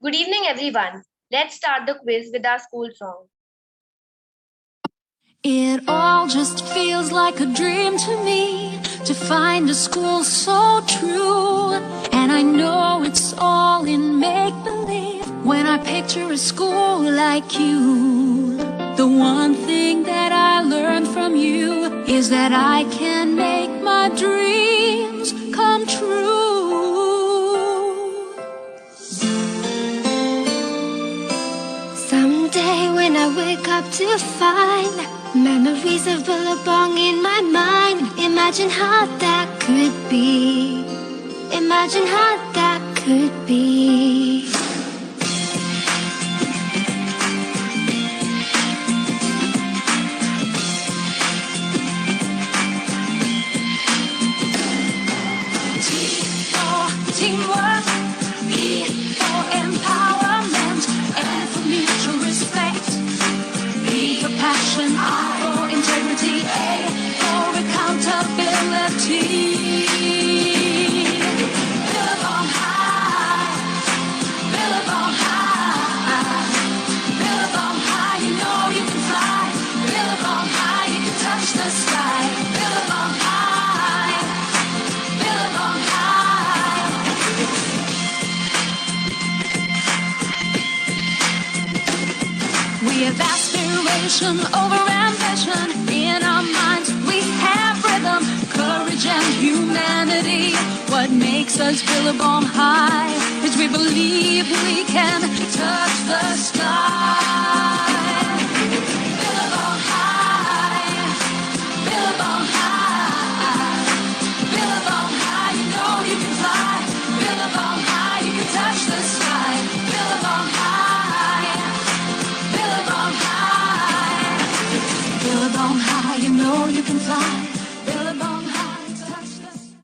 Good evening, everyone. Let's start the quiz with our school song. It all just feels like a dream to me, to find a school so true. And I know it's all in make-believe when I picture a school like you. The one thing that I learned from you is that I can make my dreams come true. Someday when I wake up to find memories of Billabong in my mind, imagine how that could be. Imagine how that could be. T for teamwork, E for empowerment, and for mutual respect. B for passion, I for integrity, A for accountability. Billabong high, Billabong high, Billabong high, you know you can fly. Billabong high, you can touch the sky. Billabong high, Billabong high. We have aspiration over ambition. In our minds we have rhythm, courage and humanity. What makes us Billabong high is we believe we can touch the sky. Billabong high, Billabong high, Billabong high, you know you can fly. Billabong high, you can touch the sky. Billabong high, Billabong high, Billabong high, you know you can fly. Billabong high, touch the sky.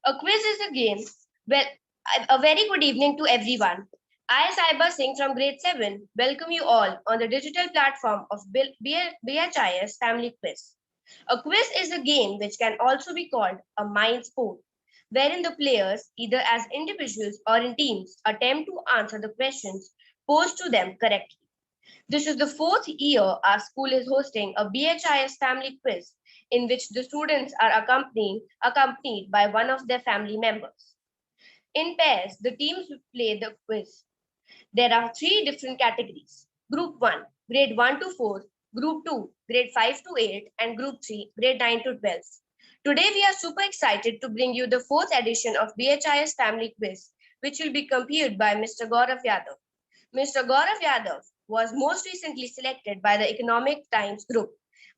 A quiz is a game. Well, a very good evening to everyone. I, Saiba Singh from grade 7, welcome you all on the digital platform of BHIS Family Quiz. A quiz is a game which can also be called a mind sport, wherein the players, either as individuals or in teams, attempt to answer the questions posed to them correctly. This is the fourth year our school is hosting a BHIS family quiz in which the students are accompanied by one of their family members. In pairs, the teams play the quiz. There are three different categories. Group 1, grade 1 to 4, Group 2, grade 5 to 8, and Group 3, grade 9 to 12. Today, we are super excited to bring you the fourth edition of BHIS Family Quiz, which will be competed by Mr. Gaurav Yadav. Mr. Gaurav Yadav was most recently selected by the Economic Times Group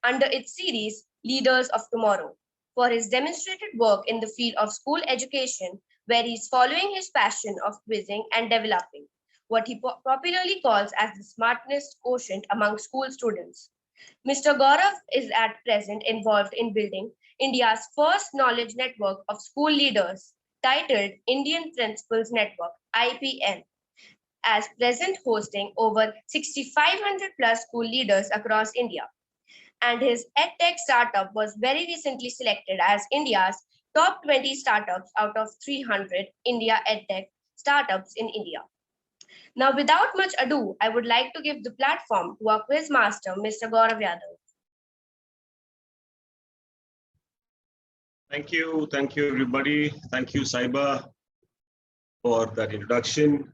under its series Leaders of Tomorrow for his demonstrated work in the field of school education, where he is following his passion of quizzing and developing what he popularly calls as the smartness quotient among school students. Mr. Gaurav is at present involved in building India's first knowledge network of school leaders titled Indian Principals Network, IPN, as present hosting over 6,500 plus school leaders across India. And his EdTech startup was very recently selected as India's top 20 startups out of 300 India EdTech startups in India. Now, without much ado, I would like to give the platform to our quiz master, Mr. Gaurav Yadav. Thank you everybody. Thank you, Saiba, for that introduction.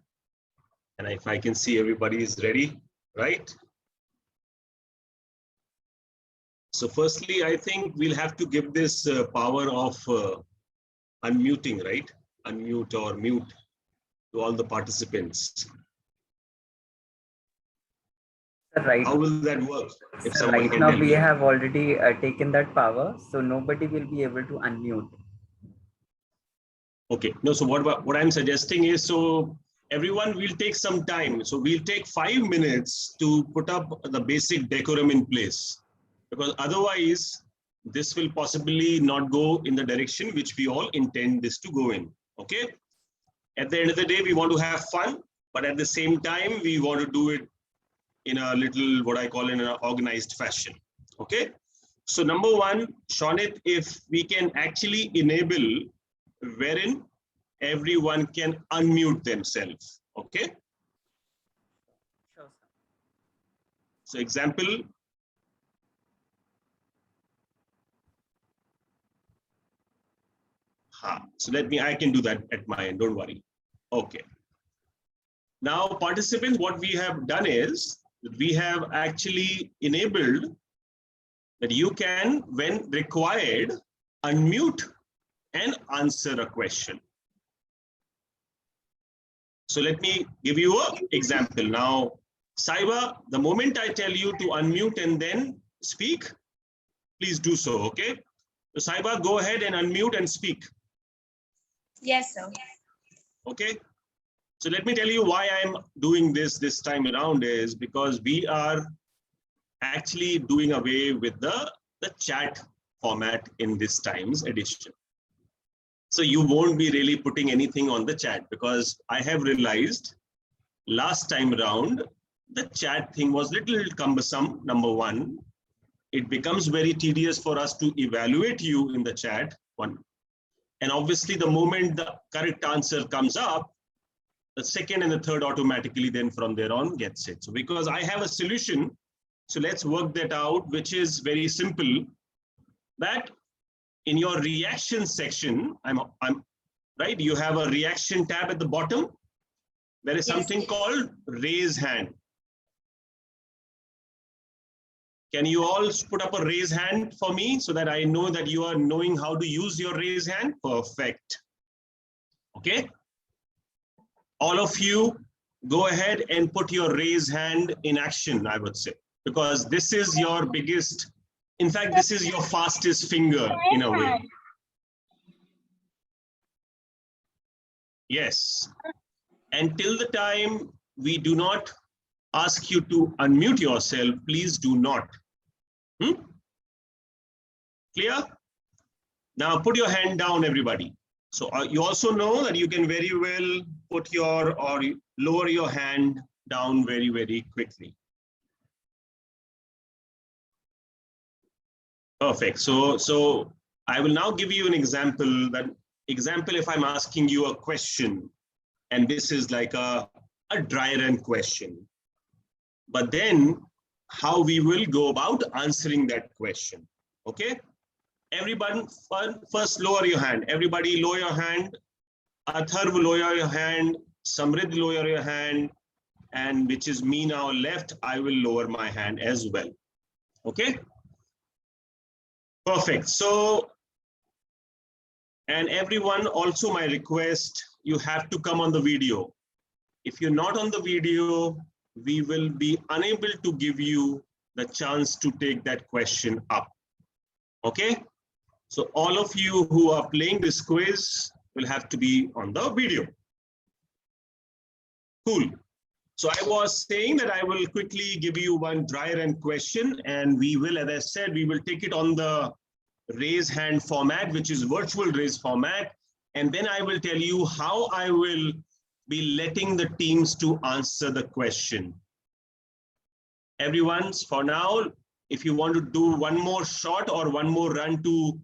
And if I can see everybody is ready, right? So firstly, I think we'll have to give this power of unmuting, right? Unmute or mute to all the participants. Right. How will that work? If So someone right can now tell we me? have already taken that power, so nobody will be able to unmute. Okay, no, so what I'm suggesting is, so everyone will take some time. So we'll take 5 minutes to put up the basic decorum in place, because otherwise this will possibly not go in the direction which we all intend this to go in. Okay. At the end of the day, we want to have fun, but at the same time, we want to do it in a little, what I call in an organized fashion. Okay. So number one, Shonit, if we can actually enable wherein everyone can unmute themselves. Okay. Sure, sir. So example. So I can do that at my end, don't worry. Okay. Now participants, what we have done is that we have actually enabled that you can, when required, unmute and answer a question. So let me give you an example. Now, Saiba, the moment I tell you to unmute and then speak, please do so, okay? So Saiba, go ahead and unmute and speak. Yes, sir. Okay. So let me tell you why I'm doing this time around is because we are actually doing away with the chat format in this time's edition. So you won't be really putting anything on the chat because I have realized last time around, the chat thing was little cumbersome, number one. It becomes very tedious for us to evaluate you in the chat, one. And obviously the moment the correct answer comes up, the second and the third automatically then from there on gets it. So because I have a solution, so let's work that out, which is very simple, that in your reaction section, I'm right, you have a reaction tab at the bottom. There is something called raise hand. Can you all put up a raise hand for me so that I know that you are knowing how to use your raise hand? Perfect. Okay. All of you go ahead and put your raise hand in action, I would say, because this is your biggest, in fact, this is your fastest finger in a way. Yes. Until the time we do not ask you to unmute yourself, please do not. Clear? Now put your hand down, everybody. So you also know that you can very well put your or lower your hand down very, very quickly. Perfect. So I will now give you an example. That example, if I'm asking you a question, and this is like a dry run question, but then how we will go about answering that question. Okay. Everybody, first lower your hand. Everybody lower your hand. Atharv, lower your hand. Samrid, lower your hand. And which is me now left, I will lower my hand as well. Okay. Perfect. So, and everyone, also my request, you have to come on the video. If you're not on the video, we will be unable to give you the chance to take that question up. Okay. So all of you who are playing this quiz will have to be on the video. Cool. So I was saying that I will quickly give you one dry run question, and we will, as I said, we will take it on the raise hand format, which is virtual raise format. And then I will tell you how I will be letting the teams to answer the question. Everyone's for now, if you want to do one more shot or one more run to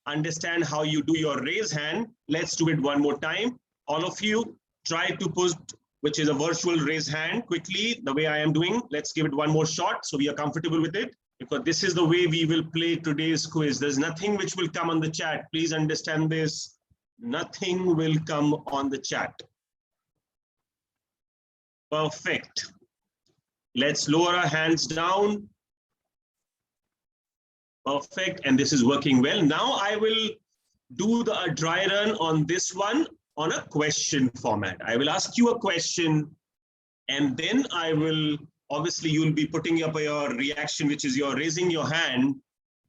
understand how you do your raise hand, let's do it one more time. All of you try to put, which is a virtual raise hand, quickly, the way I am doing. Let's give it one more shot so we are comfortable with it, because this is the way we will play today's quiz. There's nothing which will come on the chat. Please understand this. Nothing will come on the chat. Perfect. Let's lower our hands down. Perfect. And this is working well. Now I will do the dry run on this one on a question format. I will ask you a question, and then I will, obviously you'll be putting up your reaction, which is your raising your hand.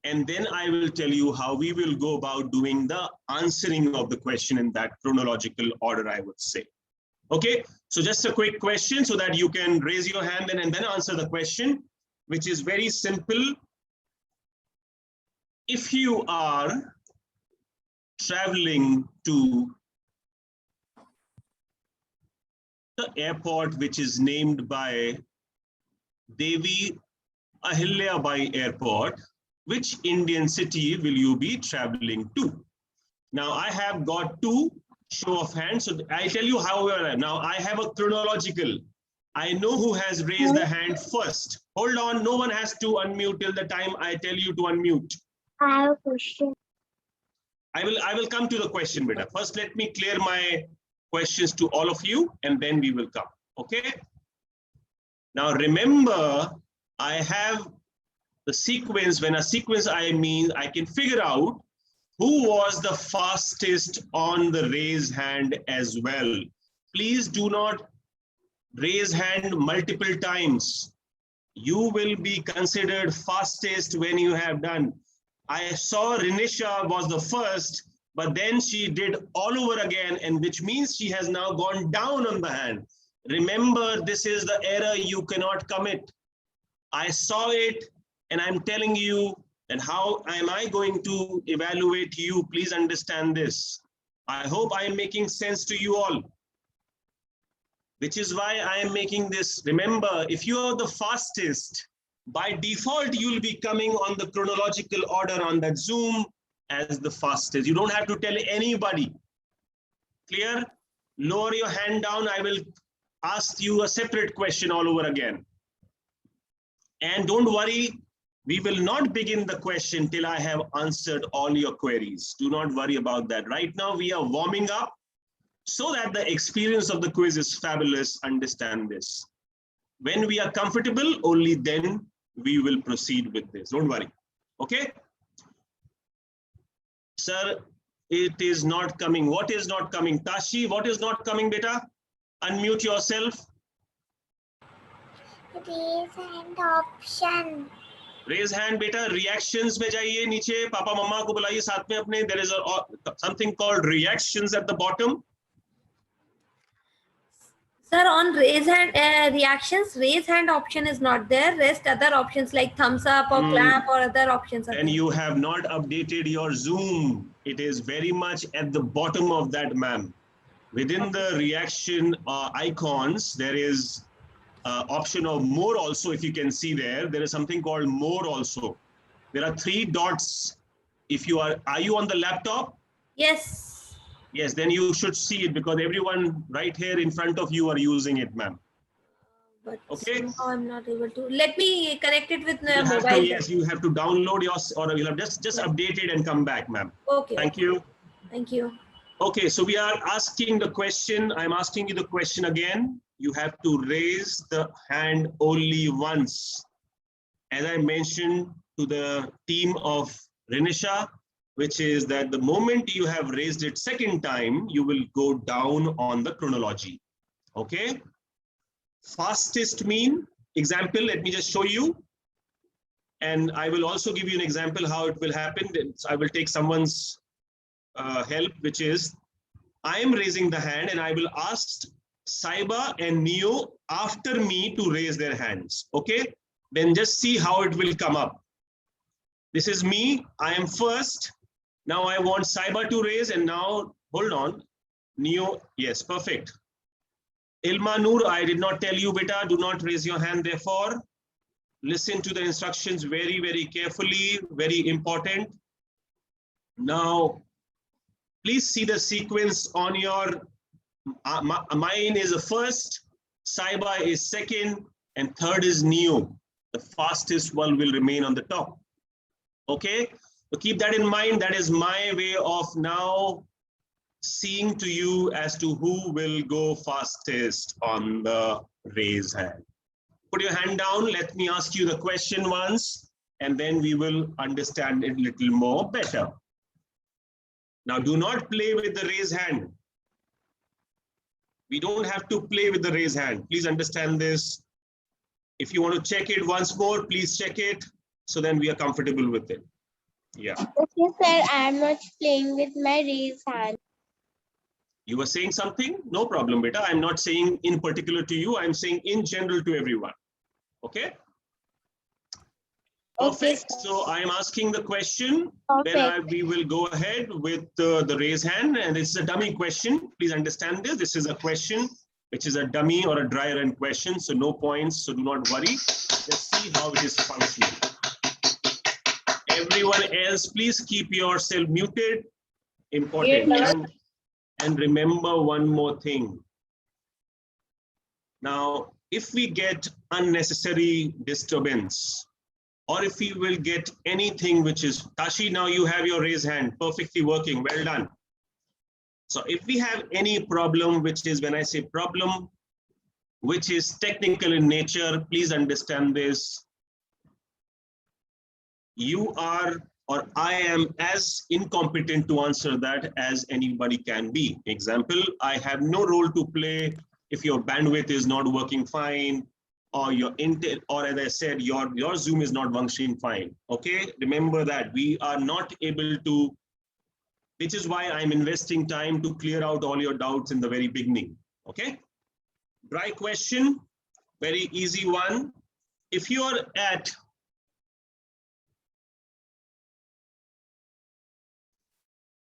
And then I will tell you how we will go about doing the answering of the question in that chronological order, I would say. Okay, so just a quick question so that you can raise your hand and then answer the question, which is very simple. If you are traveling to the airport, which is named by Devi Ahilyabai Airport, Which Indian city will you be traveling to? Now I have got two show of hands. So I tell you how we are. Now I have a chronological. I know who has raised the hand first. Hold on, no one has to unmute till the time I tell you to unmute. I have a question. I will come to the question, beta. First, let me clear my questions to all of you, and then we will come. Okay. Now remember, I have the sequence. When a sequence I mean, I can figure out who was the fastest on the raise hand as well. Please do not raise hand multiple times. You will be considered fastest when you have done. I saw Rinisha was the first, but then she did all over again, and which means she has now gone down on the hand. Remember, this is the error you cannot commit. I saw it, and I'm telling you, and how am I going to evaluate you? Please understand this. I hope I am making sense to you all. Which is why I am making this. Remember, if you are the fastest, by default, you'll be coming on the chronological order on that Zoom as the fastest. You don't have to tell anybody. Clear? Lower your hand down. I will ask you a separate question all over again. And don't worry, we will not begin the question till I have answered all your queries. Do not worry about that. Right now, we are warming up so that the experience of the quiz is fabulous. Understand this. When we are comfortable, only then we will proceed with this. Don't worry. Okay? Sir, it is not coming. What is not coming? Tashi, what is not coming, beta? Unmute yourself. Raise hand option. Raise hand, beta. Reactions में जाइए नीचे. पापा मम्मा को बुलाइए साथ में अपने. There is something called reactions at the bottom. Sir, on raise hand reactions, raise hand option is not there. Rest other options like thumbs up or clap or other options are And there. you have not updated your Zoom. It is very much at the bottom of that, ma'am. Within the reaction icons, there is option of more also. If you can see there is something called more also. There are 3 dots. If you are you on the laptop? Yes. Yes, then you should see it because everyone right here in front of you are using it, ma'am. But Okay. somehow I'm not able to. Let me connect it with You have mobile. to, yes, you have to download your, or you'll have just update it and come back, ma'am. Okay. Thank you. Thank you. Okay, so we are asking the question. I'm asking you the question again. You have to raise the hand only once. As I mentioned to the team of Rinisha, which is that the moment you have raised it second time, you will go down on the chronology. Okay? Fastest mean, example, let me just show you. And I will also give you an example how it will happen. I will take someone's help, which is, I am raising the hand and I will ask Saiba and Neo after me to raise their hands. Okay? Then just see how it will come up. This is me. I am first. Now I want Saiba to raise, and now, hold on. Neo, yes, perfect. Ilma Noor, I did not tell you, beta, do not raise your hand, therefore. Listen to the instructions very, very carefully, very important. Now, please see the sequence on your, mine is the first, Saiba is second, and third is Neo. The fastest one will remain on the top. Okay, so keep that in mind. That is my way of now seeing to you as to who will go fastest on the raise hand. Put your hand down. Let me ask you the question once, and then we will understand it a little more better. Now, do not play with the raise hand. We don't have to play with the raise hand. Please understand this. If you want to check it once more, please check it. So then we are comfortable with it. Yeah. Okay, sir, I am not playing with my raise hand. You were saying something? No problem, beta. I'm not saying in particular to you. I'm saying in general to everyone. Okay? Perfect. Okay. So I'm asking the question. Perfect. Then we will go ahead with the raise hand. And it's a dummy question. Please understand this. This is a question which is a dummy or a dry run question. So no points. So do not worry. Just see how it is functioning. Everyone else, please keep yourself muted. Important. And remember one more thing. Now, if we get unnecessary disturbance, or if we will get anything which is, Tashi, now you have your raised hand, perfectly working, well done. So if we have any problem, which is, when I say problem, which is technical in nature, please understand this. You are, or I am as incompetent to answer that as anybody can be. Example, I have no role to play if your bandwidth is not working fine, or your intel, or as I said, your Zoom is not functioning fine. Okay, remember that we are not able to, which is why I'm investing time to clear out all your doubts in the very beginning. Okay, dry question, very easy one. If you are at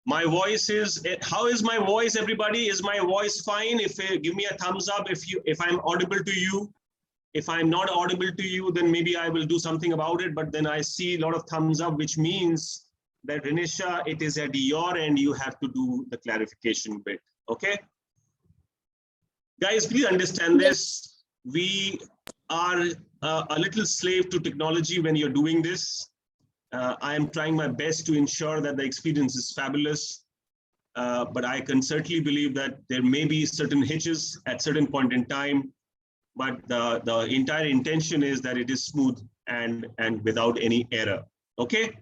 my voice is, how is my voice, everybody? Is my voice fine? If give me a thumbs up if I'm audible to you. If I'm not audible to you, then maybe I will do something about it. But then I see a lot of thumbs up, which means that Renisha, it is at your end, you have to do the clarification bit. Okay, guys, please understand this. We are a little slave to technology when you're doing this. I am trying my best to ensure that the experience is fabulous, but I can certainly believe that there may be certain hitches at certain point in time, but the entire intention is that it is smooth and without any error. Okay,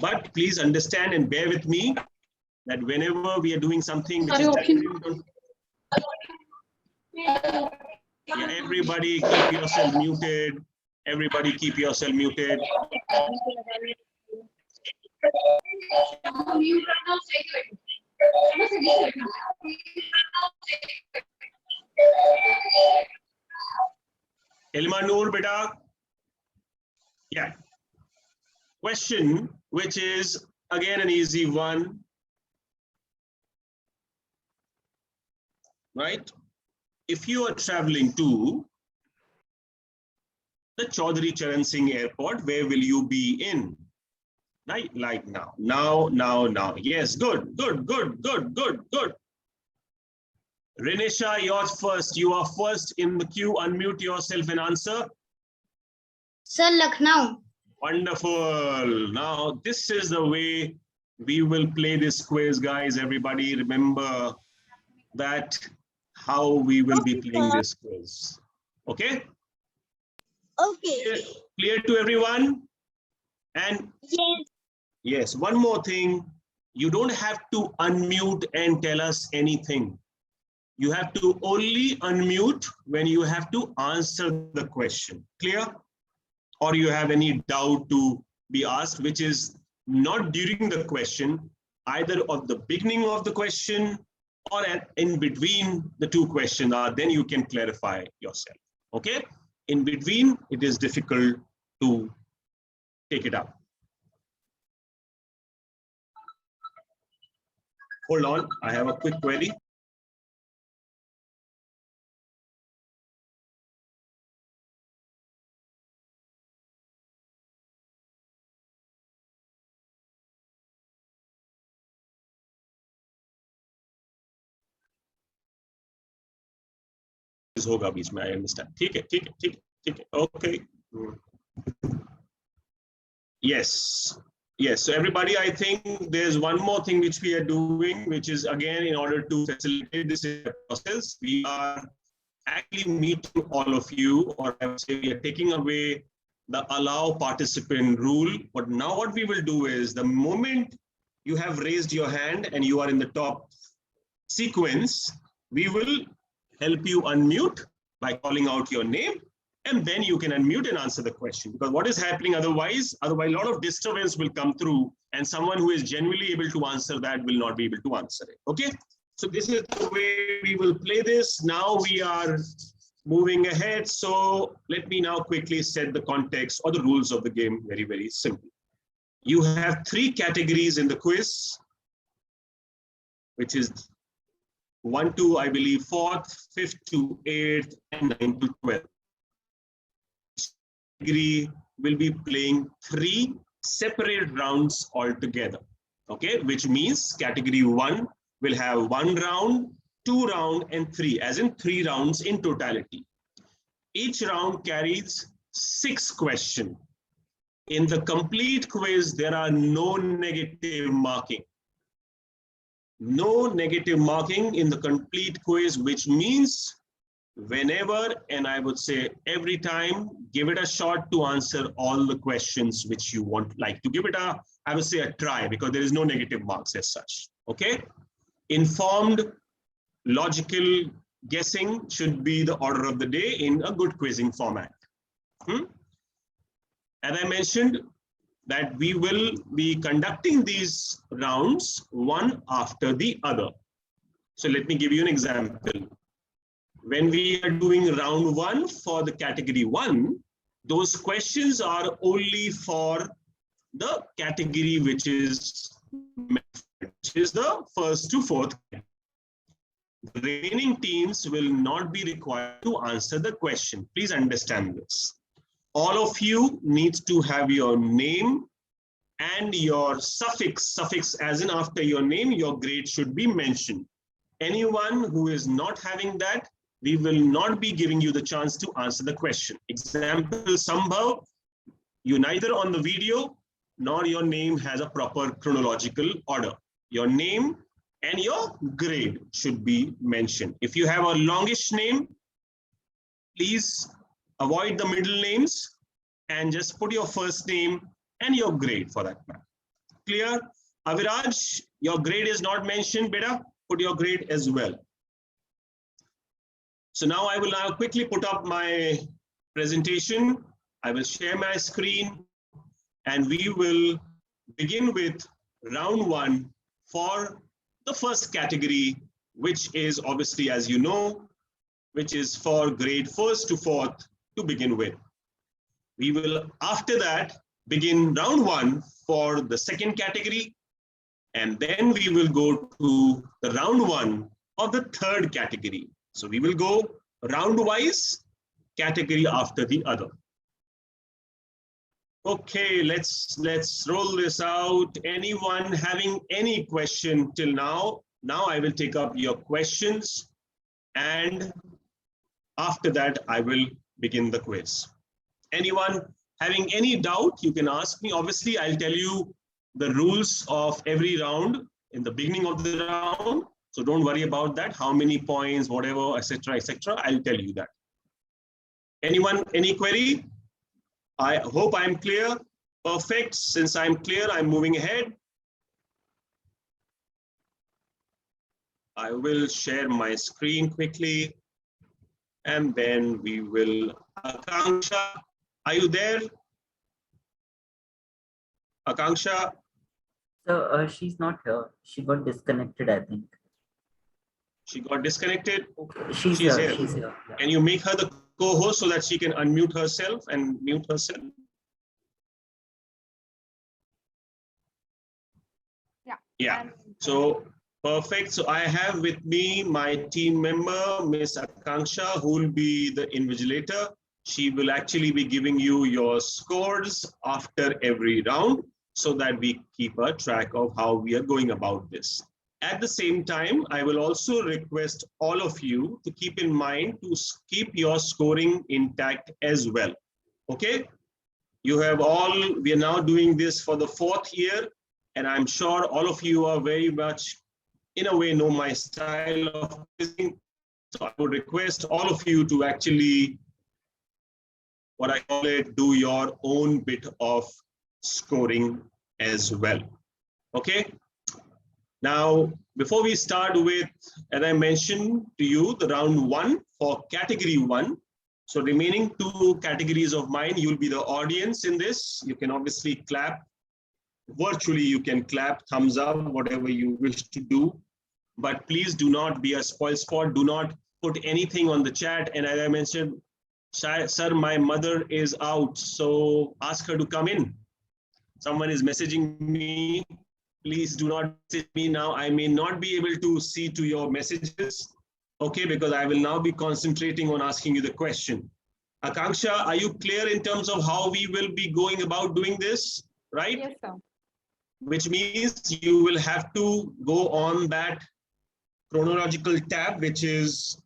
but please understand and bear with me that whenever we are doing something which is yeah, everybody keep yourself muted. Everybody keep yourself muted. Ilmanur, beta. Yeah. Question, which is again an easy one. Right? If you are traveling to the Chaudhary Charan Singh Airport, where will you be in? Right, like now. Now. Yes, good. Renisha, you're first. You are first in the queue. Unmute yourself and answer. Sir, Lucknow. Wonderful. Now, this is the way we will play this quiz, guys. Everybody remember that how we will be playing this quiz. Okay? Okay. Clear to everyone? And Yes. yes, one more thing. You don't have to unmute and tell us anything. You have to only unmute when you have to answer the question. Clear? Or you have any doubt to be asked, which is not during the question, either of the beginning of the question or in between the two questions, then you can clarify yourself. Okay? In between, it is difficult to take it up. Hold on, I have a quick query. होगा बीच में, I understand. ठीक है, okay. Yes. So everybody, I think there's one more thing which we are doing, which is again, in order to facilitate this process, we are actually meeting all of you, or I would say we are taking away the allow participant rule. But now what we will do is, the moment you have raised your hand and you are in the top sequence, we will help you unmute by calling out your name, and then you can unmute and answer the question. Because what is happening otherwise a lot of disturbance will come through, and someone who is genuinely able to answer that will not be able to answer it. Okay, so this is the way we will play this. Now we are moving ahead. So let me now quickly set the context or the rules of the game. Very, very simple. You have 3 categories in the quiz, which is 1 to, I believe, 4th, 5th to 8th, and 9 to 12. Category will be playing 3 separate rounds altogether. Okay, which means category 1 will have 1 round, 2 round, and 3, as in 3 rounds in totality. Each round carries 6 questions. In the complete quiz, there are no negative marking. No negative marking in the complete quiz, which means whenever, and I would say every time, give it a shot to answer all the questions which you want, like to give it a, I would say a try, because there is no negative marks as such. Okay. Informed, logical guessing should be the order of the day in a good quizzing format. As I mentioned, that we will be conducting these rounds one after the other. So let me give you an example. When we are doing round 1 for the category 1, those questions are only for the category which is the first to fourth. The remaining teams will not be required to answer the question. Please understand this. All of you need to have your name and your suffix as in after your name, your grade should be mentioned. Anyone who is not having that, we will not be giving you the chance to answer the question. Example, Sambhav, you neither on the video nor your name has a proper chronological order. Your name and your grade should be mentioned. If you have a longish name, please avoid the middle names and just put your first name and your grade for that matter. Clear? Aviraj, your grade is not mentioned, beta. Put your grade as well. So now I will quickly put up my presentation. I will share my screen and we will begin with round 1 for the first category, which is obviously, as you know, which is for grade 1st to 4th to begin with. We will, after that, begin round 1 for the second category, and then we will go to the round 1 of the third category. So we will go round-wise, category after the other. Okay, let's roll this out. Anyone having any question till now? Now I will take up your questions, and after that I will begin the quiz. Anyone having any doubt, you can ask me. Obviously, I'll tell you the rules of every round in the beginning of the round. So don't worry about that, how many points, whatever, etc., etc. I'll tell you that. Anyone, any query? I hope I'm clear. Perfect. Since I'm clear, I'm moving ahead. I will share my screen quickly, and then we will. Akanksha, are you there? Akanksha? So she's not here. She got disconnected, I think. She got disconnected? She's here. She's here. Yeah. Can you make her the co-host so that she can unmute herself and mute herself? Yeah. So perfect. So I have with me my team member, Miss Akanksha, who will be the invigilator. She will actually be giving you your scores after every round so that we keep a track of how we are going about this. At the same time, I will also request all of you to keep in mind to keep your scoring intact as well. Okay? You have all, we are now doing this for the 4th year, and I'm sure all of you are very much, in a way, know my style of quizzing. So I would request all of you to actually, what I call it, do your own bit of scoring as well. Okay? Now, before we start with, as I mentioned to you, the round 1 for category 1. So remaining 2 categories of mine, you'll be the audience in this. You can obviously clap. Virtually, you can clap, thumbs up, whatever you wish to do. But please do not be a spoil sport. Do not put anything on the chat. And as I mentioned, sir, my mother is out, so ask her to come in. Someone is messaging me. Please do not message me now. I may not be able to see to your messages, okay, because I will now be concentrating on asking you the question. Akanksha, are you clear in terms of how we will be going about doing this? right? Yes, sir. Which means you will have to go on that chronological tab, which is,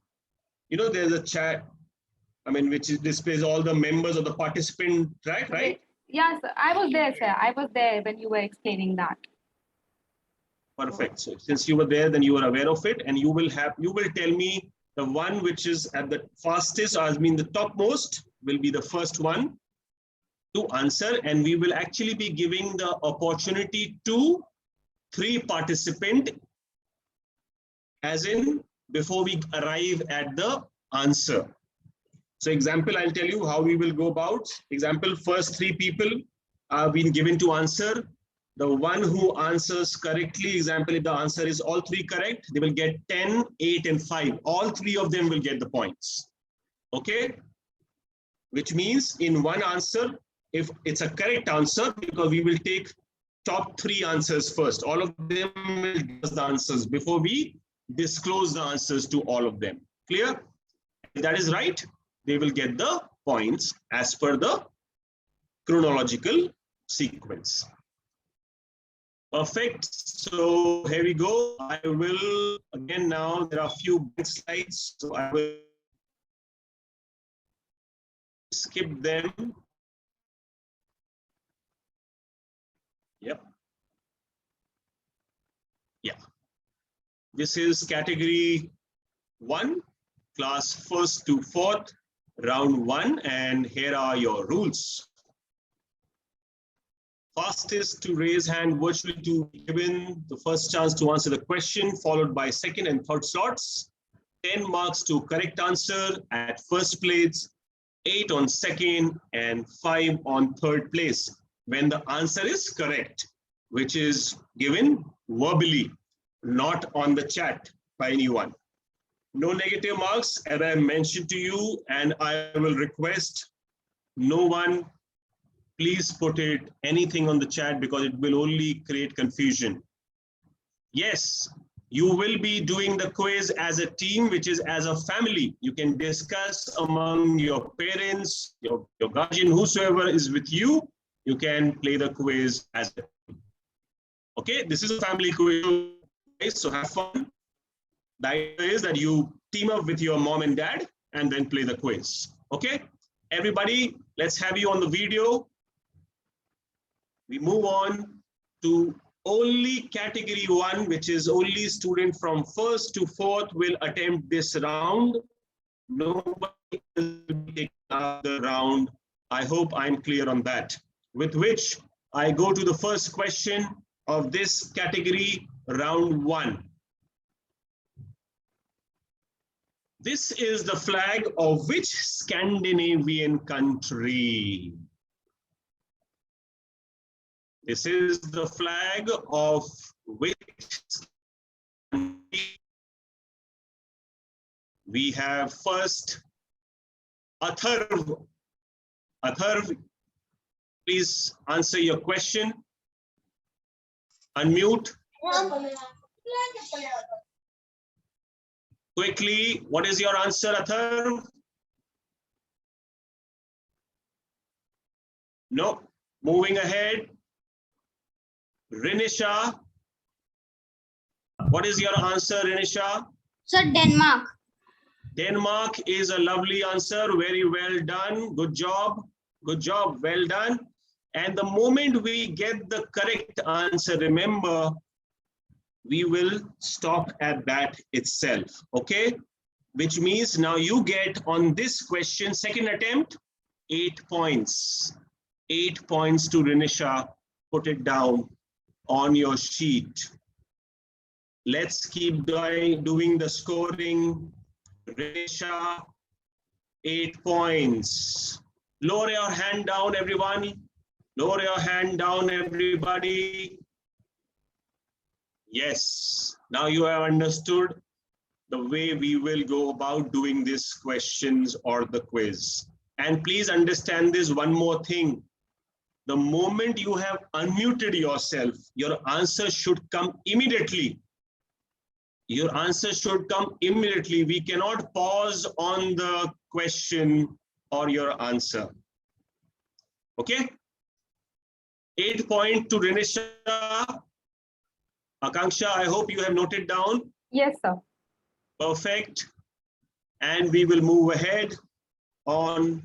there's a chat, which displays all the members of the participant track, right? Yes, I was there, sir. I was there when you were explaining that. Perfect. So since you were there, then you are aware of it, and you will tell me the one which is at the fastest, or the topmost, will be the first one to answer, and we will actually be giving the opportunity to 3 participants, as in before we arrive at the answer. So example, I'll tell you how we will go about. Example, first 3 people are being given to answer. The one who answers correctly, example, if the answer is all 3 correct, they will get 10, 8, and 5. All 3 of them will get the points. Okay? Which means in one answer, if it's a correct answer, because we will take top 3 answers first. All of them will give us the answers before we disclose the answers to all of them. Clear? If that is right, they will get the points as per the chronological sequence. Perfect. So here we go. I will, again, now there are a few blank slides, so I will skip them. Yep. Yeah. This is category 1, class 1st to 4th, round 1, and here are your rules. Fastest to raise hand virtually to be given the first chance to answer the question, followed by second and third slots. 10 marks to correct answer at first place, 8 on second, and 5 on third place when the answer is correct, which is given verbally, not on the chat by anyone. No negative marks, as I mentioned to you, and I will request no one please put anything on the chat, because it will only create confusion. Yes, you will be doing the quiz as a team, which is as a family. You can discuss among your parents, your guardian, whosoever is with you. You can play the quiz as a team. Okay, this is a family quiz, so have fun. The idea is that you team up with your mom and dad and then play the quiz. Okay, everybody, let's have you on the video. We move on to only category 1, which is only student from 1st to 4th will attempt this round. Nobody will take the round. I hope I'm clear on that. With which I go to the first question of this category, round 1. This is the flag of which Scandinavian country? This is the flag of which country? We have first Atharv. Atharv, please answer your question. Unmute. Quickly, what is your answer, Atharv? No. Moving ahead. Rinisha, what is your answer, Rinisha? Sir, Denmark. Denmark is a lovely answer. Very well done. Good job. Good job. Well done. And the moment we get the correct answer, remember, we will stop at that itself. Okay? Which means now you get on this question, second attempt, 8 points. 8 points to Rinisha. Put it down on your sheet. Let's keep doing the scoring. Rinisha, 8 points. Lower your hand down, everyone. Lower your hand down, everybody. Yes, now you have understood the way we will go about doing these questions or the quiz. And please understand this one more thing. The moment you have unmuted yourself, your answer should come immediately. Your answer should come immediately. We cannot pause on the question or your answer. Okay? 8 point to Renisha. Akanksha, I hope you have noted down. Yes, sir. Perfect. And we will move ahead on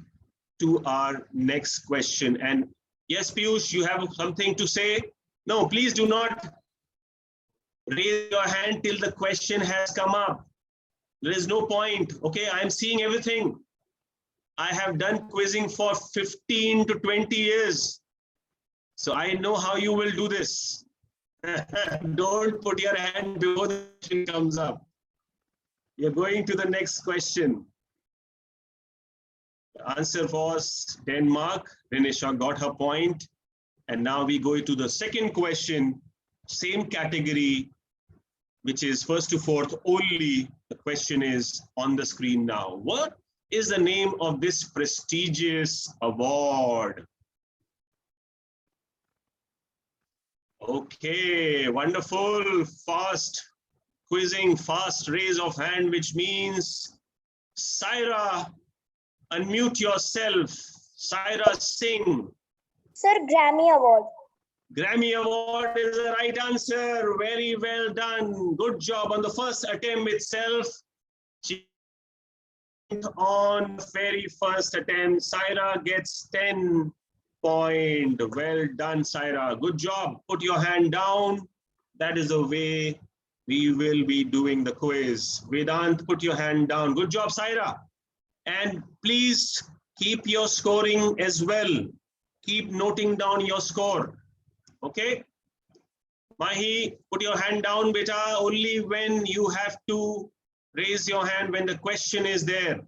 to our next question. And yes, Piyush, you have something to say? No, please do not raise your hand till the question has come up. There is no point. Okay, I'm seeing everything. I have done quizzing for 15 to 20 years. So I know how you will do this. Don't put your hand before the question comes up. You're going to the next question. The answer was Denmark. Renisha got her point. And now we go to the second question, same category, which is first to fourth only. The question is on the screen now. What is the name of this prestigious award? Okay, wonderful, fast quizzing, fast raise of hand, which means Saira, unmute yourself. Saira Singh. Sir, Grammy Award. Grammy Award is the right answer. Very well done. Good job on the first attempt itself. She on very first attempt. Saira gets 10 point. Well done, Saira. Good job. Put your hand down. That is the way we will be doing the quiz. Vedant, put your hand down. Good job, Saira. And please keep your scoring as well. Keep noting down your score. Okay? Mahi, put your hand down, beta, only when you have to raise your hand when the question is there.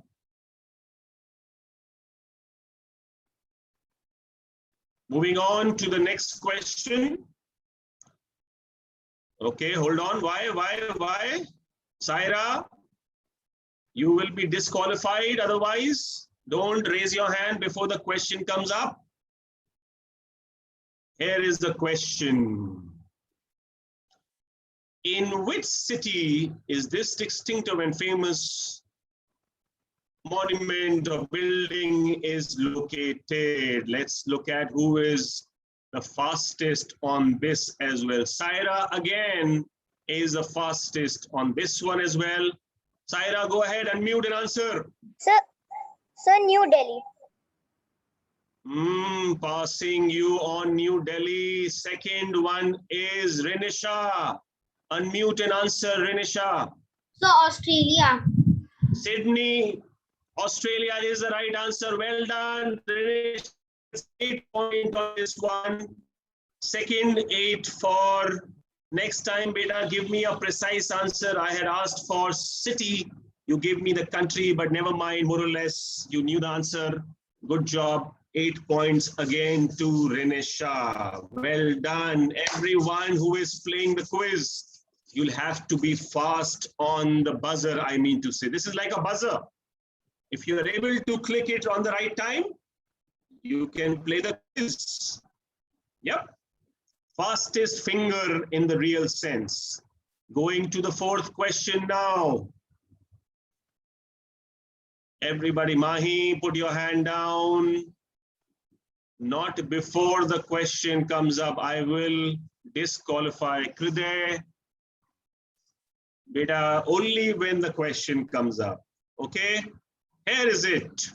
Moving on to the next question. Okay, hold on. Why? Saira, you will be disqualified otherwise. Don't raise your hand before the question comes up. Here is the question. In which city is this distinctive and famous monument or building is located? Let's look at who is the fastest on this as well. Saira again is the fastest on this one as well. Saira, go ahead, unmute and answer. Sir, New Delhi. Passing you on New Delhi. Second one is Renisha. Unmute and answer, Renisha. Sir, Australia. Sydney, Australia is the right answer. Well done. 8 point on this one. Second 8 for next time, beta. Give me a precise answer. I had asked for city. You gave me the country, but never mind. More or less, you knew the answer. Good job. 8 points again to Renisha. Well done. Everyone who is playing the quiz, you'll have to be fast on the buzzer, I mean to say. This is like a buzzer. If you're able to click it on the right time, you can play the quiz. Yep. Fastest finger in the real sense. Going to the fourth question now. Everybody, Mahi, put your hand down. Not before the question comes up. I will disqualify Kriday. Beta, only when the question comes up. Okay, here is it.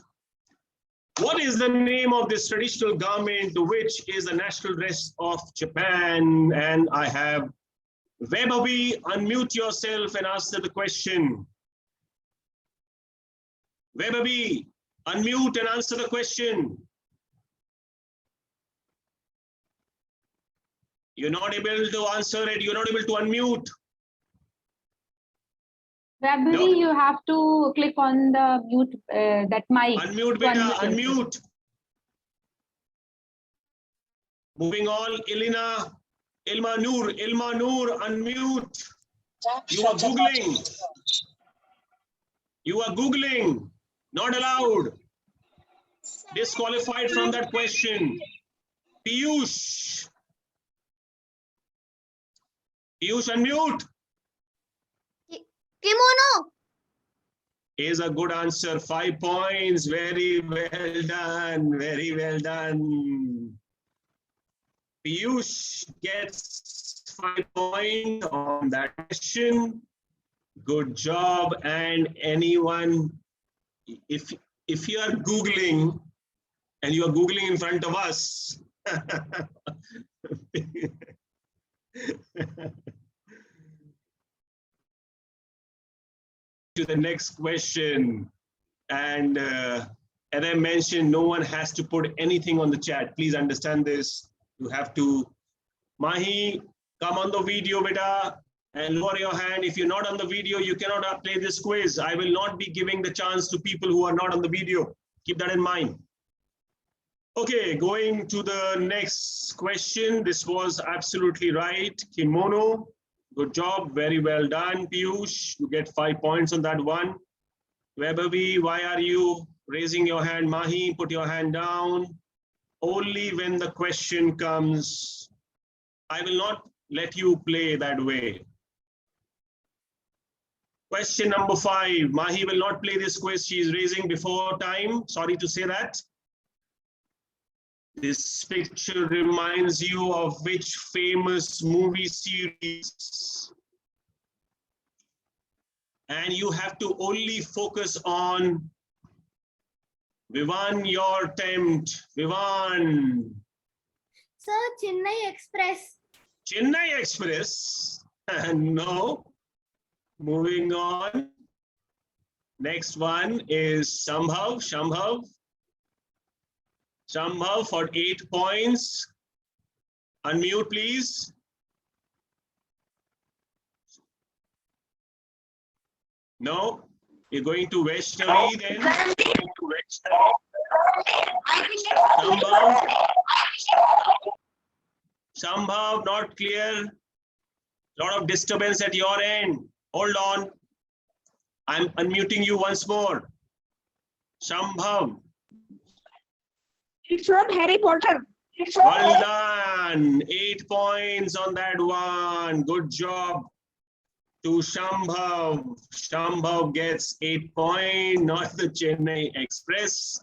What is the name of this traditional garment, which is the national dress of Japan? And I have Webabi, unmute yourself and answer the question. Webabi, unmute and answer the question. You're not able to answer it. You're not able to unmute. Probably No. you have to click on the mute, that mic. Unmute, beta, unmute. Moving on, Ilma Noor, unmute. You are Googling. You are Googling. Not allowed. Disqualified from that question. Piyush. Piyush, unmute. Kimono. Is a good answer. 5 points. Very well done. Very well done. Piyush gets 5 points on that question. Good job. And anyone, if you are Googling and you are Googling in front of us, to the next question. And as I mentioned, no one has to put anything on the chat. Please understand this. You have to, Mahi, come on the video, beta, and lower your hand. If you're not on the video, you cannot play this quiz. I will not be giving the chance to people who are not on the video. Keep that in mind. Okay, going to the next question. This was absolutely right. Kimono, good job. Very well done, Piyush. You get 5 points on that one. Webavi, why are you raising your hand? Mahi, put your hand down. Only when the question comes. I will not let you play that way. Question number 5. Mahi will not play this quiz. She is raising before time. Sorry to say that. This picture reminds you of which famous movie series? And you have to only focus on Vivan, your attempt. Vivan. Sir, Chennai Express. Chennai Express. No. Moving on. Next one is Shambhav. Shambhav for 8 points. Unmute, please. No, you're going to Vaishnavi then. Shambhav, not clear. Lot of disturbance at your end. Hold on. I'm unmuting you once more. Shambhav. It's from Harry Potter. Well done. 8 points on that one. Good job to Shambhav. Shambhav gets 8 points, not the Chennai Express.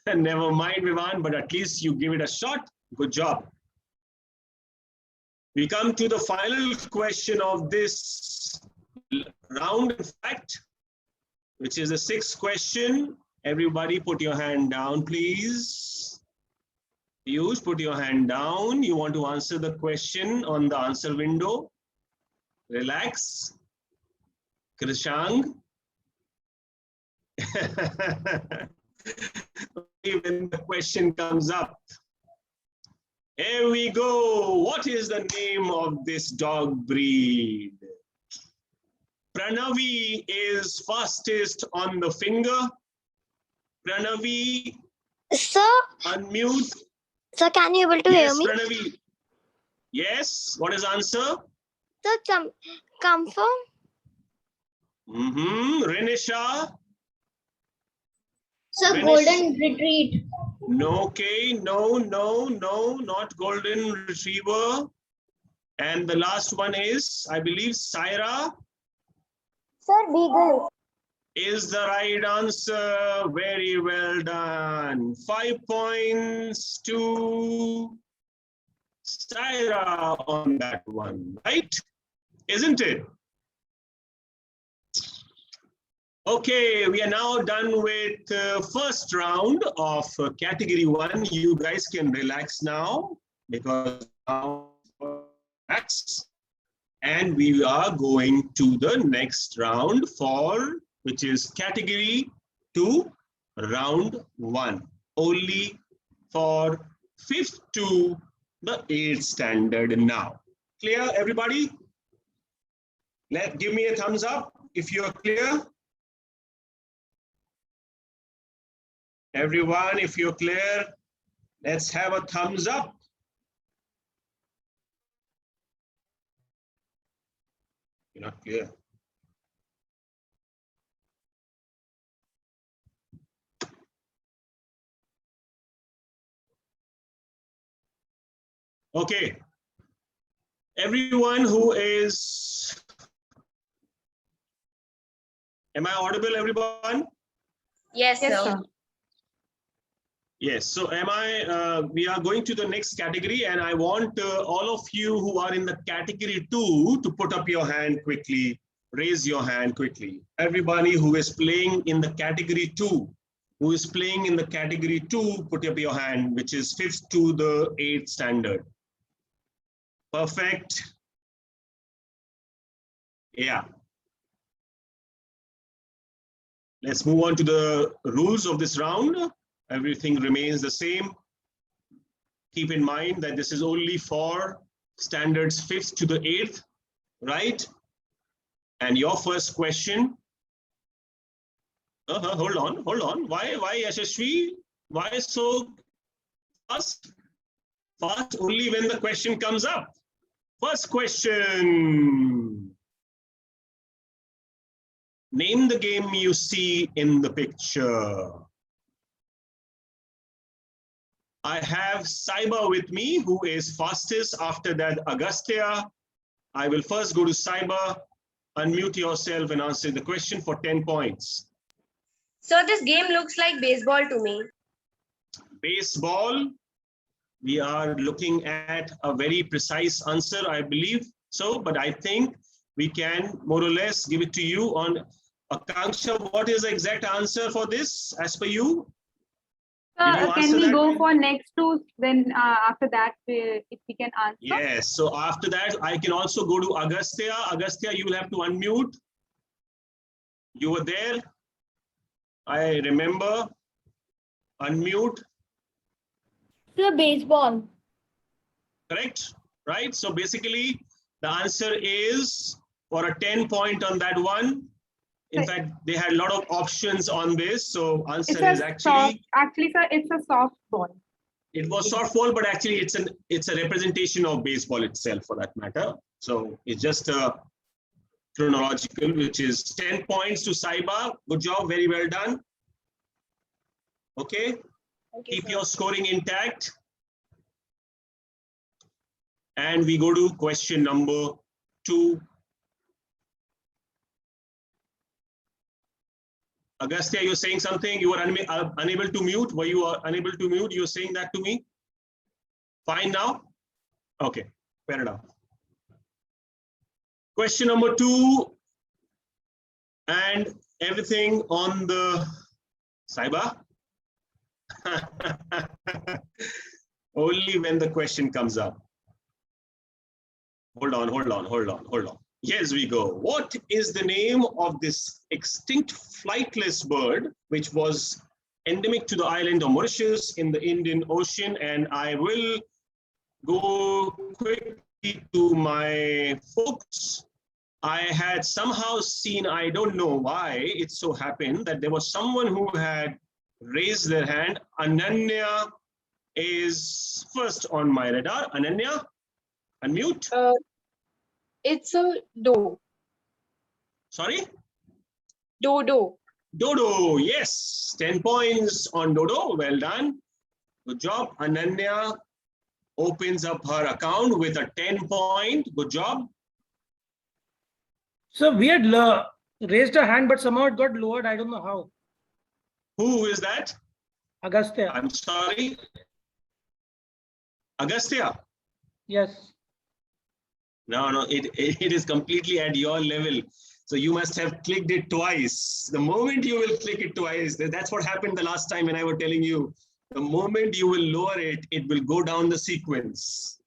Never mind, Vivan, but at least you give it a shot. Good job. We come to the final question of this round, in fact, which is the 6th question. Everybody put your hand down, please. Piyush, put your hand down. You want to answer the question on the answer window. Relax. Krishang. When the question comes up. Here we go. What is the name of this dog breed? Pranavi is fastest on the finger. Pranavi, Sir, unmute. sir, can you able to hear Yes, me? Pranavi. Yes, what is answer? Sir, confirm. Renisha. Sir, Finish. Golden Retreat. No, okay, no, not golden retriever. And the last one is, I believe, Saira Sir, beagle. is the right answer. Very well done. 5 points to Saira on that one, right? Isn't it? Okay, we are now done with the first round of category 1. You guys can relax now because now relax. And we are going to the next round which is category 2, round 1. Only for 5th to the 8th standard now. Clear, everybody? Give me a thumbs up if you're clear. Everyone, if you're clear, let's have a thumbs up. You're not clear. Okay. Everyone who is, am I audible, everyone? Yes, Yes, sir. sir. Yes, so we are going to the next category, and I want all of you who are in the category 2 to put up your hand quickly, raise your hand quickly. Everybody who is playing in the category 2, put up your hand, which is 5th to the 8th standard. Perfect. Yeah. Let's move on to the rules of this round. Everything remains the same. Keep in mind that this is only for standards 5th to the 8th, right? And your first question. Hold on. Why Yashashvi? Why so fast? Fast only when the question comes up. First question. Name the game you see in the picture. I have Saiba with me, who is fastest. After that, Agastya. I will first go to Saiba. Unmute yourself and answer the question for 10 points. So this game looks like baseball to me. Baseball. We are looking at a very precise answer, I believe so, but I think we can more or less give it to you on Akanksha. What is the exact answer for this as per you? Can we go for next two? Then after that, if we can answer. Yes. So after that, I can also go to Agastya. Agastya, you will have to unmute. You were there. I remember. Unmute. The baseball. Correct. Right. So basically, the answer is for a 10 point on that one. In fact, they had a lot of options on this. So answer is actually sir, it's a softball. It was softball, but actually it's a representation of baseball itself for that matter. So it's just a chronological, which is 10 points to Saiba. Good job, very well done. Okay, keep your scoring intact. And we go to question number 2. Agastya, you're saying something. You were unable to mute. Were you unable to mute? You're saying that to me. Fine now? Okay, fair enough. Question number 2. And everything on the Saiba. Only when the question comes up. Hold on. Yes, we go. What is the name of this extinct flightless bird, which was endemic to the island of Mauritius in the Indian Ocean? And I will go quickly to my folks. I had somehow seen, I don't know why it so happened, that there was someone who had raised their hand. Ananya is first on my radar. Ananya, unmute. It's a doe. Sorry? Dodo. Dodo, yes. 10 points on Dodo. Well done. Good job. Ananya opens up her account with a 10 point. Good job. So we had raised a hand, but somehow it got lowered. I don't know how. Who is that? Agastya. I'm sorry. Agastya? Yes. No, it is completely at your level. So you must have clicked it twice. The moment you will click it twice, that's what happened the last time when I was telling you. The moment you will lower it, it will go down the sequence.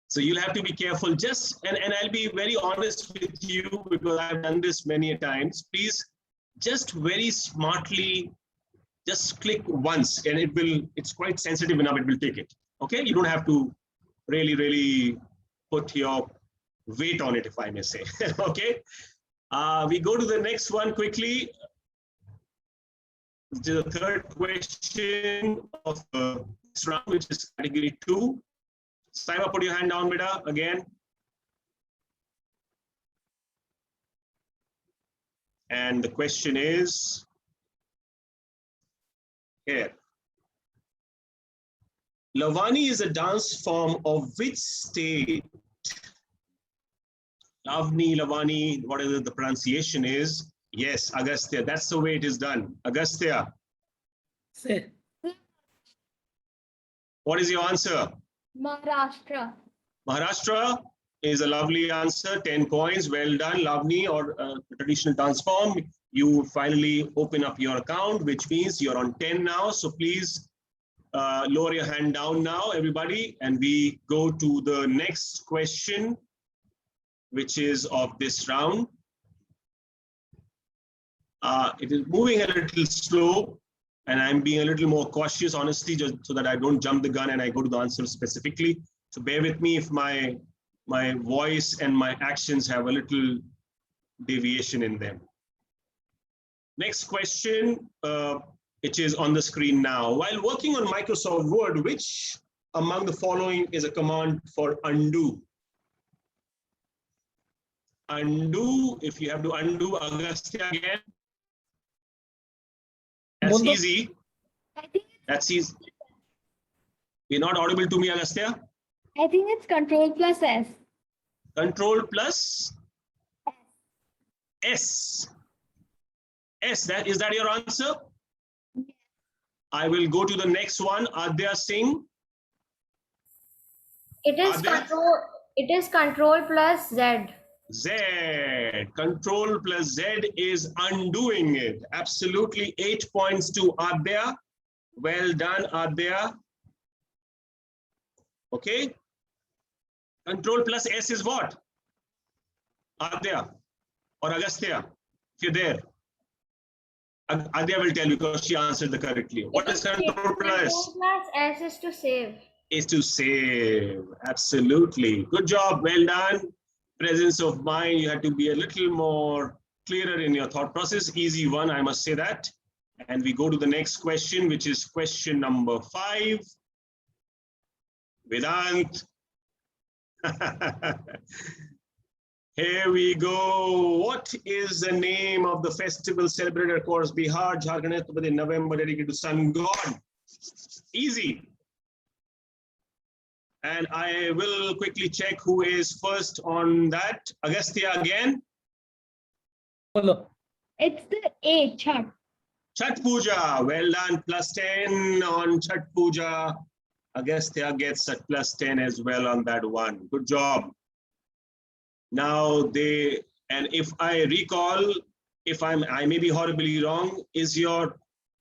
So you'll have to be careful. And I'll be very honest with you because I've done this many times. Please just very smartly just click once and it's quite sensitive enough, it will take it. Okay, you don't have to really put your weight on it, if I may say. Okay, we go to the next one quickly. The third question of this round, which is category 2. Saiba, put your hand down, beta, again. And the question is here. Lavani is a dance form of which state? Lavani, whatever the pronunciation is. Yes, Agastya, that's the way it is done. Agastya. Say. What is your answer? Maharashtra. Maharashtra is a lovely answer. 10 points. Well done, Lavni, or traditional dance form. You finally open up your account, which means you're on 10 now. So please lower your hand down now, everybody. And we go to the next question, which is of this round. It is moving a little slow, and I'm being a little more cautious, honestly, just so that I don't jump the gun and I go to the answer specifically. So bear with me if my voice and my actions have a little deviation in them. Next question, which is on the screen now. While working on Microsoft Word, which among the following is a command for undo? Undo, if you have to undo, Agastya again. That's easy. That's easy. You're not audible to me, Agastya? I think it's Control plus S. Control plus S. S, is that your answer? I will go to the next one. Adya Singh. It is control plus Z. Z. Control plus Z is undoing it. Absolutely 8 points to Adya. Well done, Adya. Okay. Control plus S is what? Adya or Agastya, if you're there. Adya will tell you because she answered the correctly. What is control plus? Control plus S is to save. Is to save. Absolutely. Good job. Well done. Presence of mind. You had to be a little more clearer in your thought process. Easy one, I must say that. And we go to the next question, which is question number 5. Vedant. Here we go. What is the name of the festival celebrated across Bihar, Jharkhand, in November, dedicated to sun god? Easy. And I will quickly check who is first on that. Agastya again. Follow. It's the A, Chhat. Chhat Puja. Well done. Plus 10 on Chhat Puja. Agastya gets a plus 10 as well on that one. Good job. Now and if I recall, I may be horribly wrong, is your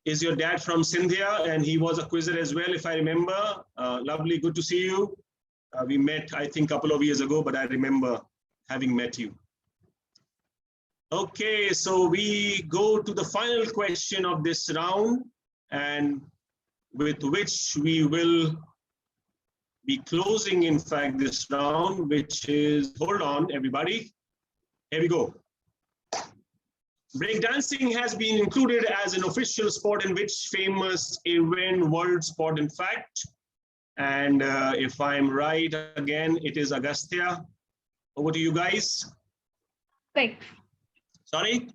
dad from Sindhya, and he was a quizzer as well, if I remember. Lovely, good to see you. We met, I think, a couple of years ago, but I remember having met you. Okay, so we go to the final question of this round, and with which we will be closing, in fact, this round, which is, hold on, everybody. Here we go. Breakdancing has been included as an official sport in which famous event, world sport, in fact. And if I'm right, again, it is Agastya. Over to you guys. Olympics. Sorry?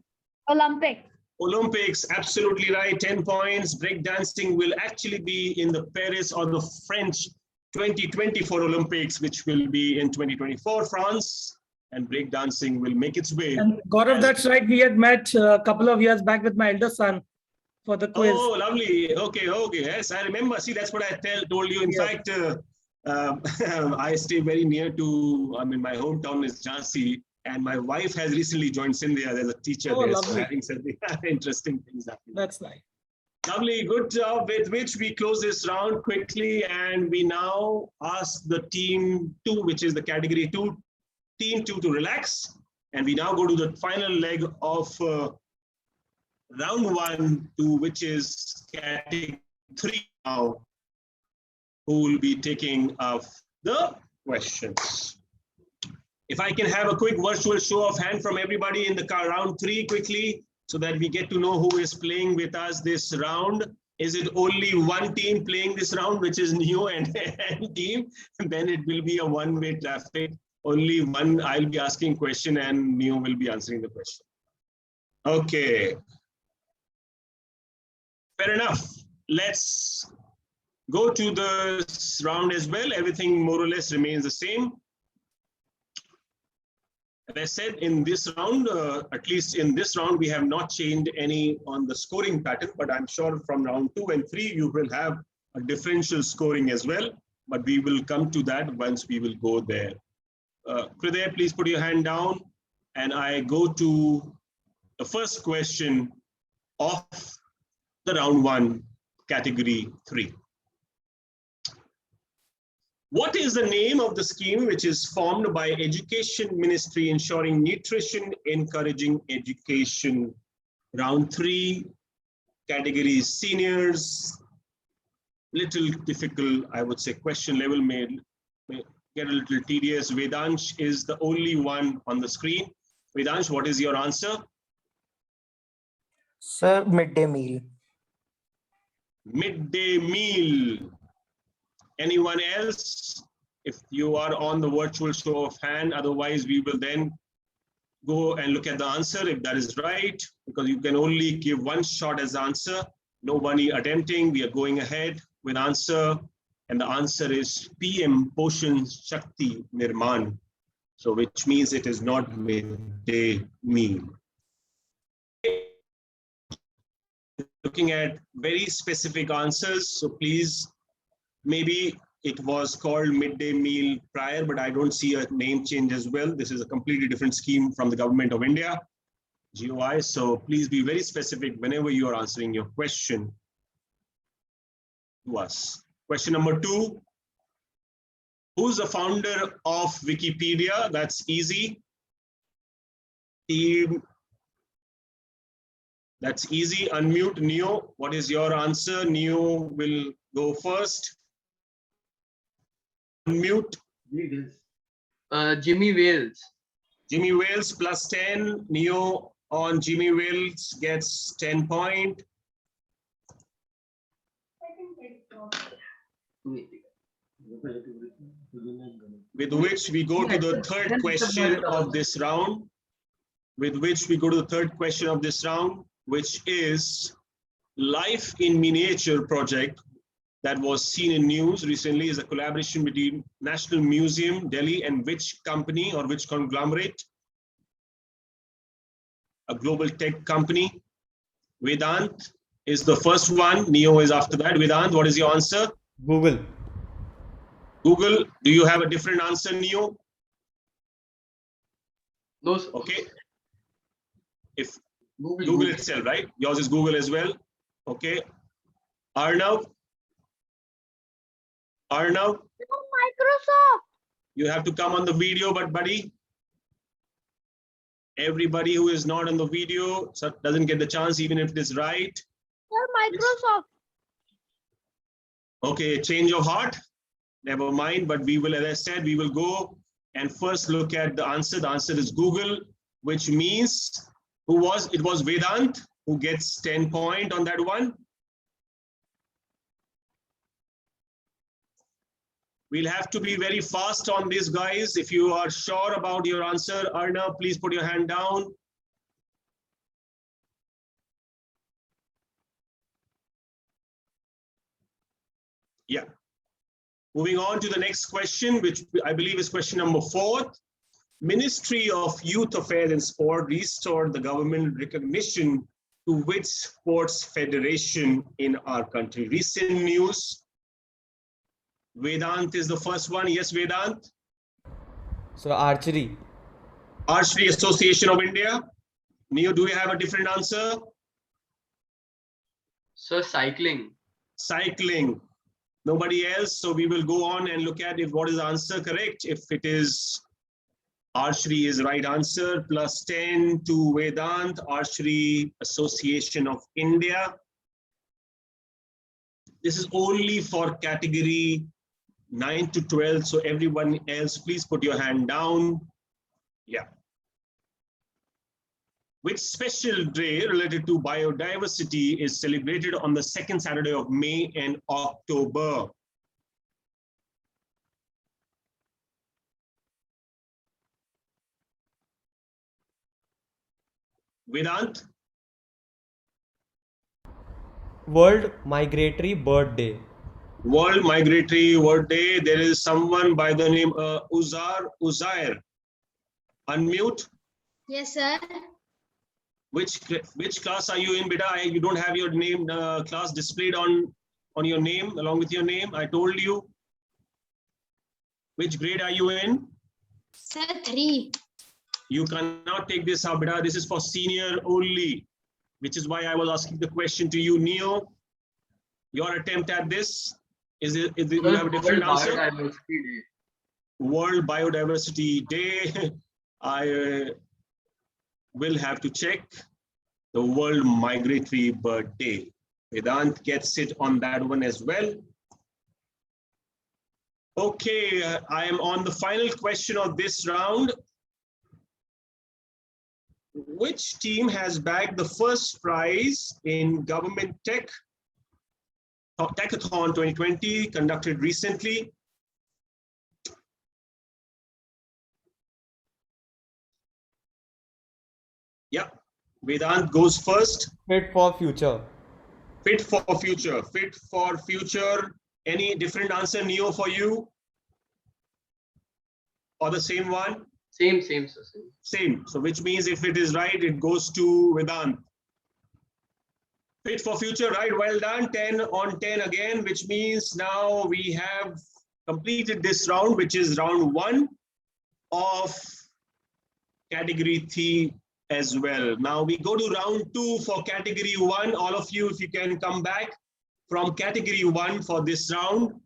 Olympics. Olympics, absolutely right, 10 points. Breakdancing will actually be in the Paris or the French 2024 Olympics, which will be in 2024 France, and breakdancing will make its way. And Gaurav, that's right. We had met a couple of years back with my elder son for the quiz. Oh, lovely. Okay. Yes, I remember. See, that's what I told you. In fact, I stay very near to, my hometown is Jhansi, and my wife has recently joined Sindhya as a teacher there. Lovely. So having said the interesting things happening. That's nice. Lovely, good job, with which we close this round quickly, and we now ask the team 2, which is the category 2, team 2 to relax, and we now go to the final leg of round 1, which is category 3 now, who will be taking up the questions. If I can have a quick virtual show of hand from everybody in the round 3 quickly, so that we get to know who is playing with us this round. Is it only one team playing this round, which is Neo and team? And then it will be a one-way traffic. Only one, I'll be asking question and Neo will be answering the question. Okay. Fair enough. Let's go to the round as well. Everything more or less remains the same. As I said, in this round, at least in this round, we have not changed any on the scoring pattern, but I'm sure from round 2 and 3, you will have a differential scoring as well, but we will come to that once we will go there. Kriday, please put your hand down, and I go to the first question of the round 1, category 3. What is the name of the scheme which is formed by Education Ministry ensuring nutrition, encouraging education? Round 3, category seniors. Little difficult, I would say, question level may get a little tedious. Vedansh is the only one on the screen. Vedansh, what is your answer? Sir, midday meal. Midday meal. Anyone else? If you are on the virtual show of hand, otherwise we will then go and look at the answer if that is right, because you can only give one shot as answer. Nobody attempting. We are going ahead with answer, and the answer is PM Poshan Shakti Nirman. So which means it is not midday meal. Looking at very specific answers, so please, maybe it was called midday meal prior, but I don't see a name change as well. This is a completely different scheme from the government of India, GOI. So please be very specific whenever you are answering your question to us. Question number 2. Who's the founder of Wikipedia? That's easy. Team. That's easy. Unmute Neo. What is your answer? Neo will go first. Unmute. Jimmy Wales. Jimmy Wales plus 10. Neo on Jimmy Wales gets 10 points. With which we go to the third question of this round. Which is Life in Miniature project that was seen in news recently is a collaboration between National Museum, Delhi, and which company or which conglomerate? A global tech company. Vedant is the first one. Neo is after that. Vedant, what is your answer? Google. Google. Do you have a different answer, Neo? No, sir. Okay. If Google itself, right? Yours is Google as well. Okay. Arnav. Microsoft. You have to come on the video, but buddy, everybody who is not on the video doesn't get the chance, even if it is right. Sir, Microsoft. Okay, change of heart. Never mind, but we will, as I said, we will go and first look at the answer. The answer is Google, which means it was Vedant who gets 10 points on that one. We'll have to be very fast on this, guys. If you are sure about your answer, Arnav, please put your hand down. Yeah. Moving on to the next question, which I believe is question number 4. Ministry of Youth Affairs and Sport restored the government recognition to which sports federation in our country? Recent news. Vedant is the first one. Yes, Vedant. So archery. Archery Association of India. Neo, do you have a different answer? Sir, cycling. Cycling. Nobody else. So we will go on and look at if what is the answer correct. If it is archery is right answer, plus 10 to Vedant, Archery Association of India. This is only for category 9 to 12. So everyone else, please put your hand down. Yeah. Which special day related to biodiversity is celebrated on the second Saturday of May and October? Vedant? World Migratory Bird Day. World Migratory Bird Day. There is someone by the name Uzair. Unmute. Yes, sir. Which class are you in, beta? You don't have your name class displayed on on your name, along with your name. I told you. Which grade are you in? Sir, 3. You cannot take this up, beta. This is for senior only, which is why I was asking the question to you, Neo. Your attempt at this, is it you have a different answer? World Biodiversity Day. I will have to check. The World Migratory Bird Day. Vedant gets it on that one as well. Okay, I am on the final question of this round. Which team has bagged the first prize in Government Techathon 2020 conducted recently? Yeah, Vedant goes first. Fit for future. Fit for future. Fit for future. Any different answer, Neo, for you? Or the same one? Same, sir. Same. So which means if it is right, it goes to Vedant. Fit for future, right? Well done. 10 on 10 again, which means now we have completed this round, which is round 1 of category 3 as well. Now we go to round 2 for category 1. All of you, if you can come back from category 1 for this round.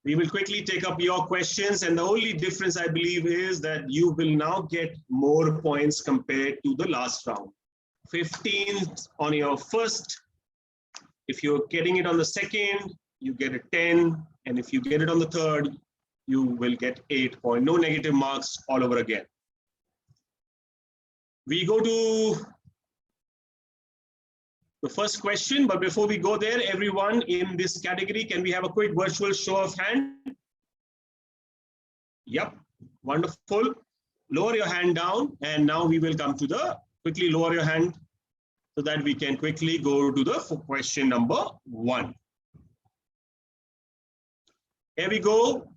We will quickly take up your questions, and the only difference I believe is that you will now get more points compared to the last round. 15 on your first. If you're getting it on the second, you get a 10, and if you get it on the third, you will get 8 points. No negative marks all over again. We go to the first question, but before we go there, everyone in this category, can we have a quick virtual show of hand? Yep, wonderful. Lower your hand down, and now we will come to the, quickly lower your hand so that we can quickly go to the question number 1. Here we go.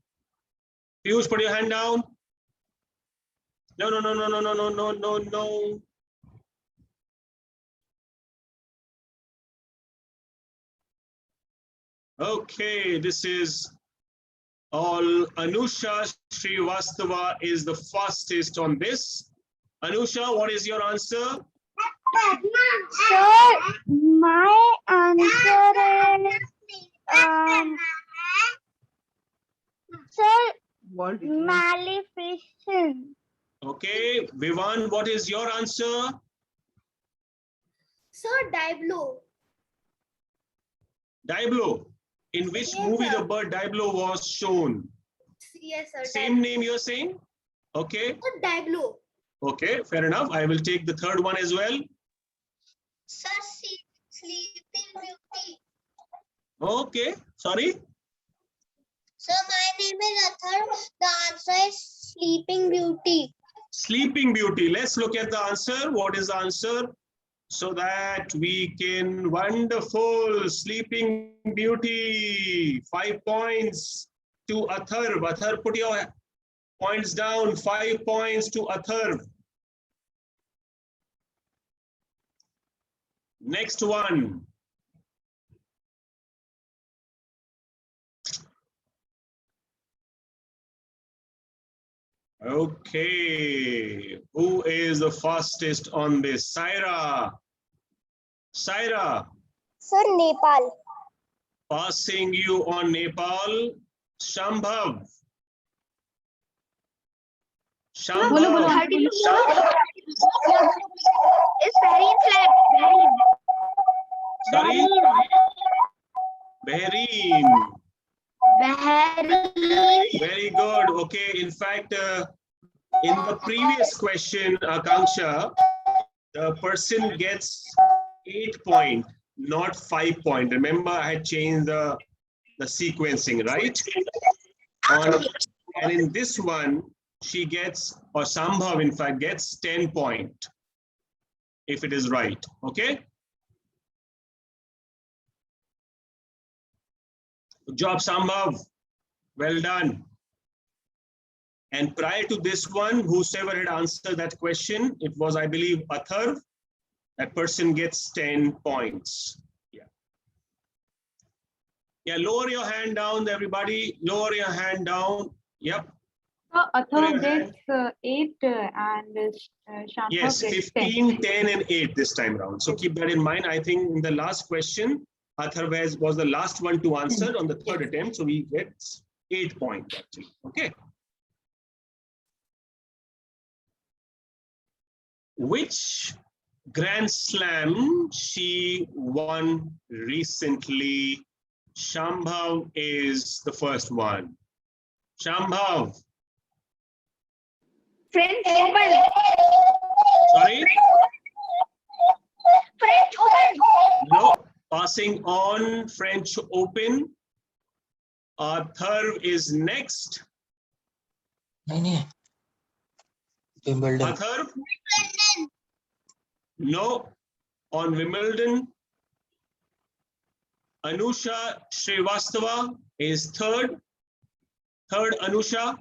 Piyush, put your hand down. No. Okay, this is all. Anusha Srivastava is the fastest on this. Anusha, what is your answer? Sir, my answer is sir, Maleficent. Okay, Vivan, what is your answer? Sir, Diablo. Diablo. In which movie the bird Diablo was shown? Yes, sir. Same name you're saying? Okay. Sir, Diablo. Okay, fair enough. I will take the third one as well. Sir, Sleeping Beauty. Okay, sorry. Sir, my name is Athar. The answer is Sleeping Beauty. Sleeping Beauty. Let's look at the answer. What is the answer? So that we can, wonderful, Sleeping Beauty, 5 points to Athar. Athar, put your points down, 5 points to Athar. Next one. Okay, who is the fastest on this? Saira. Saira. Sir, Nepal. Passing you on Nepal. Shambhav. Shambhav. It's very flat. Sorry? Bahrain. Very good. Okay, in fact, in the previous question, Akanksha, the person gets 8 points, not 5 points. Remember, I had changed the sequencing, right? And in this one, she gets, or Sambhav, in fact, gets 10 points, if it is right. Okay? Good job, Sambhav. Well done. And prior to this one, whosoever had answered that question, it was, I believe, Athar. That person gets 10 points. Yeah. Yeah, lower your hand down, everybody. Lower your hand down. Yep. So Athar your gets 8 and Shambhav Yes, gets 10. 15, 10, and 8 this time round. So keep that in mind. I think in the last question, Atharv was the last one to answer on the third attempt. So he gets 8 points actually. Okay. Which Grand Slam she won recently? Shambhav is the first one. Shambhav. French Open. Sorry? French Open. No. Passing on French Open. Atharv is next. Wimbledon. Atharv? No. On Wimbledon. Anusha Srivastava is third. Third, Anusha.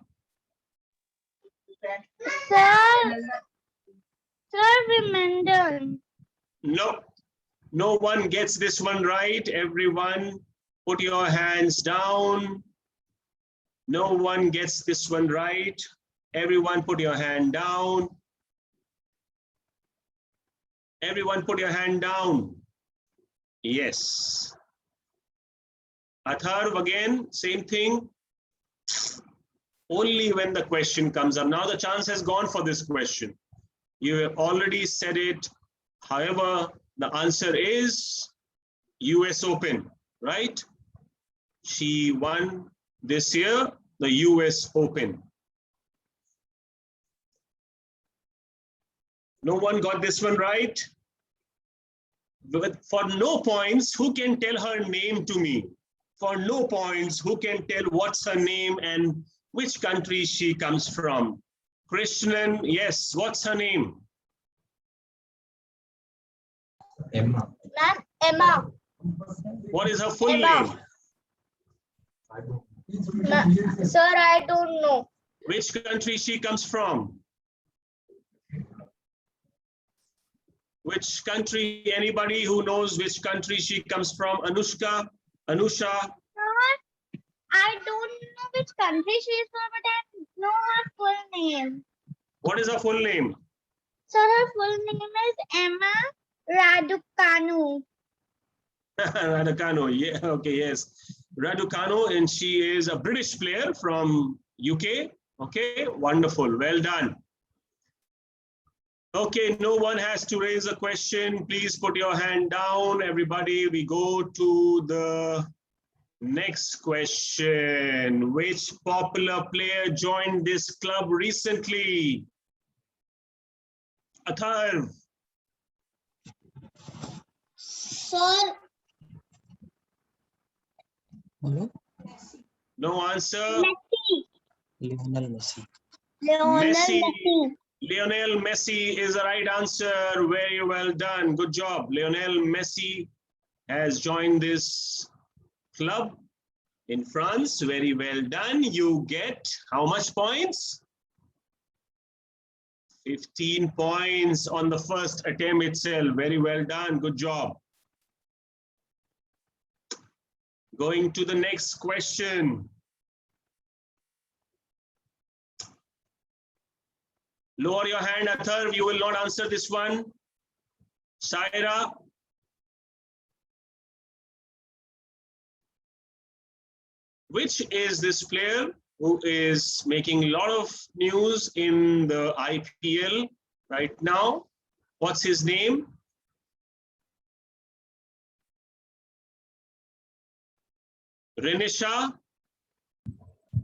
Sir, Wimbledon. No. No one gets this one right. Everyone, put your hands down. No one gets this one right. Everyone, put your hand down. Everyone, put your hand down. Yes. Atharv, again, same thing. Only when the question comes up. Now the chance has gone for this question. You have already said it. However, the answer is US Open, right? She won this year the US Open. No one got this one right? But for no points, who can tell her name to me? For no points, who can tell what's her name and which country she comes from? Krishnan, yes, what's her name? Emma. Emma. What is her full Emma. name? Sir, I don't know. Which country she comes from? Which country, anybody who knows which country she comes from? Anushka, Anusha? Sir, I don't know which country she is from, but I know her full name. What is her full name? Sir, her full name is Emma Raducanu. Raducanu, yeah, okay, yes. Raducanu, and she is a British player from UK. Okay, wonderful, well done. Okay, no one has to raise a question. Please put your hand down, everybody. We go to the next question. Which popular player joined this club recently? Atharv. Sir, No answer. Messi. Lionel Messi. Messi. Lionel Messi is the right answer. Very well done. Good job. Lionel Messi has joined this club in France. Very well done. You get how much points? 15 points on the first attempt itself. Very well done. Good job. Going to the next question. Lower your hand, Atharv. You will not answer this one. Saira. Which is this player who is making a lot of news in the IPL right now? What's his name? Renisha.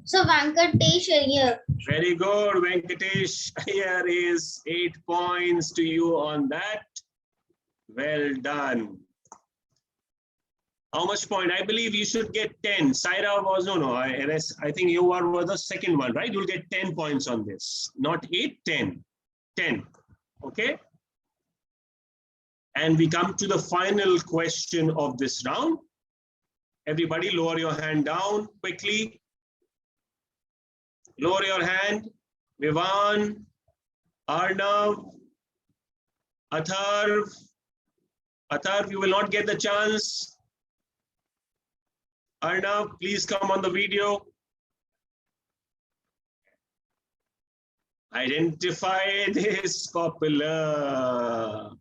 So Venkatesh Iyer. Very good, Venkatesh. Here is 8 points to you on that. Well done. How much point? I believe you should get 10. Saira was, no, I think you were the second one, right? You'll get 10 points on this. Not 8, 10. 10. Okay? And we come to the final question of this round. Everybody lower your hand down quickly. Lower your hand. Vivan, Arnav, Atharv. Atharv, you will not get the chance. Arnav, please come on the video. Identify this popular.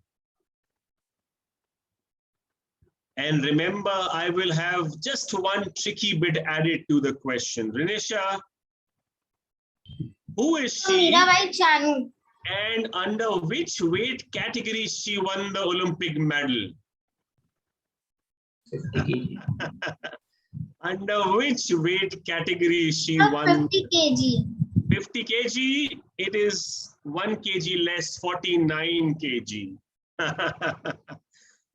And remember, I will have just one tricky bit added to the question. Rinesha, who is she? Mirabai Chanu. And under which weight category she won the Olympic medal? 50 kg. Under which weight category she won? 50 kg. 50 kg. It is 1 kg less, 49 kg.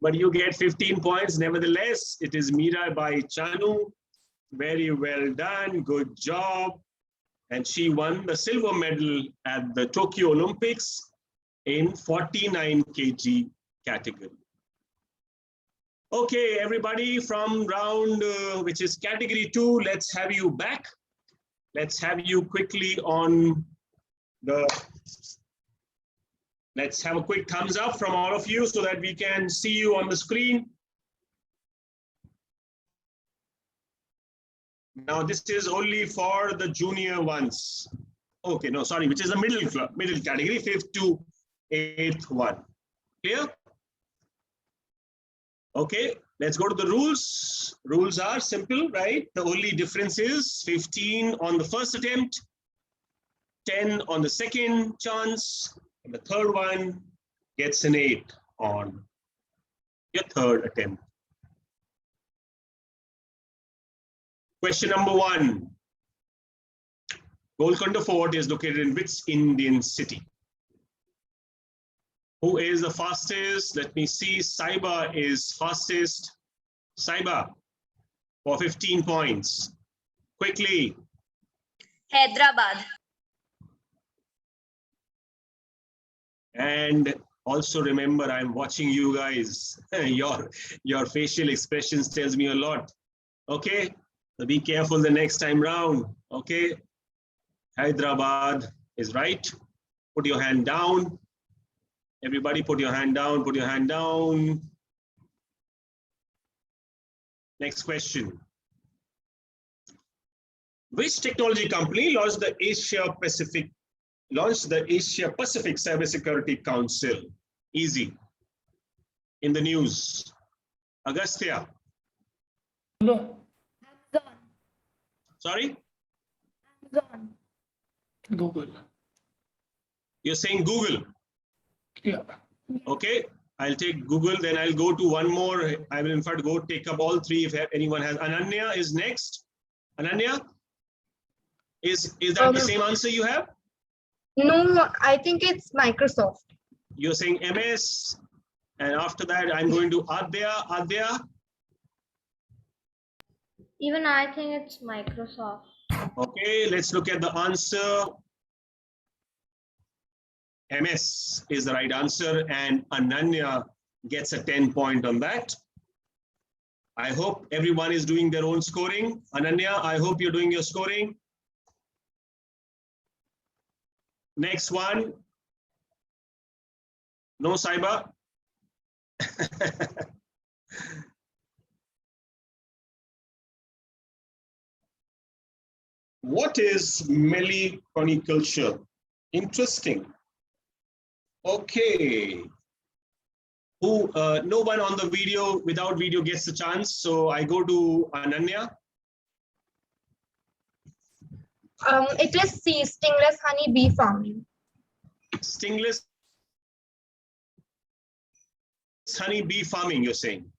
But you get 15 points nevertheless. It is Mirabai Chanu. Very well done. Good job. And she won the silver medal at the Tokyo Olympics in 49 kg category. Okay, everybody from round, which is category 2, let's have you back. Let's have you quickly on the, let's have a quick thumbs up from all of you so that we can see you on the screen. Now this is only for the junior ones. Okay, no, sorry, which is the middle category, 5th to 8th one. Clear? Okay, let's go to the rules. Rules are simple, right? The only difference is 15 on the first attempt, 10 on the second chance, and the third one gets an 8 on your third attempt. Question number 1. Golconda Fort is located in which Indian city? Who is the fastest? Let me see. Saiba is fastest. Saiba for 15 points. Quickly. Hyderabad. And also remember, I'm watching you guys. Your facial expressions tells me a lot. Okay, so be careful the next time round. Okay, Hyderabad is right. Put your hand down. Everybody put your hand down, put your hand down. Next question. Which technology company launched the Asia Pacific Cybersecurity Council? Easy. In the news. Agastya. No. Sorry? Google. You're saying Google? Yeah. Okay, I'll take Google, then I'll go to one more. I will in fact go take up all three if anyone has. Ananya is next. Ananya? Is that the same answer you have? No, I think it's Microsoft. You're saying MS, and after that I'm going to Adya. Adya? Even I think it's Microsoft. Okay, let's look at the answer. MS is the right answer, and Ananya gets a 10 point on that. I hope everyone is doing their own scoring. Ananya, I hope you're doing your scoring. Next one. No, Saiba. What is meliponiculture? Interesting. Okay. Who? No one on the video, without video gets the chance. So I go to Ananya. It is stingless honey bee farming. Stingless honey bee farming, you're saying?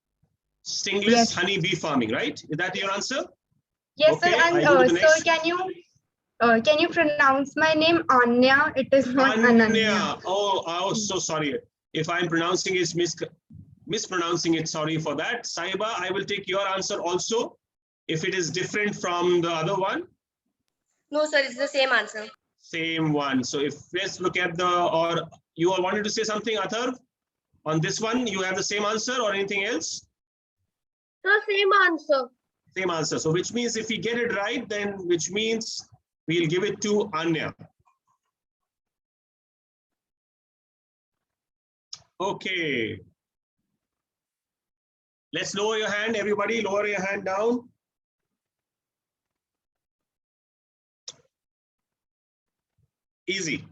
Stingless honey bee farming, right? Is that your answer? Yes, okay, sir. And sir, can you pronounce my name Anya? It is not Ananya. Oh, so sorry. If I'm pronouncing it mispronouncing it, sorry for that. Saiba, I will take your answer also. If it is different from the other one. No, sir, it's the same answer. Same one. So if let's look at the, or you all wanted to say something, Atharv? On this one, you have the same answer or anything else? The same answer. Same answer. So which means if we get it right, then which means we'll give it to Anya. Okay. Let's lower your hand, everybody. Lower your hand down. Easy.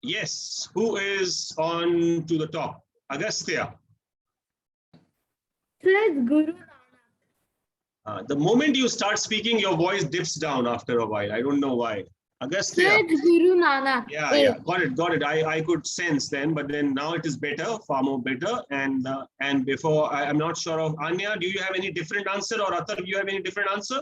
Yes, who is on to the top? Agastya. So it's Guru. The moment you start speaking, your voice dips down after a while. I don't know why. So Agastya. it's Guru Nanak. Yeah, got it. I could sense then, but then now it is better, far more better. And before, I'm not sure of Anya. Do you have any different answer, or Atar, do you have any different answer?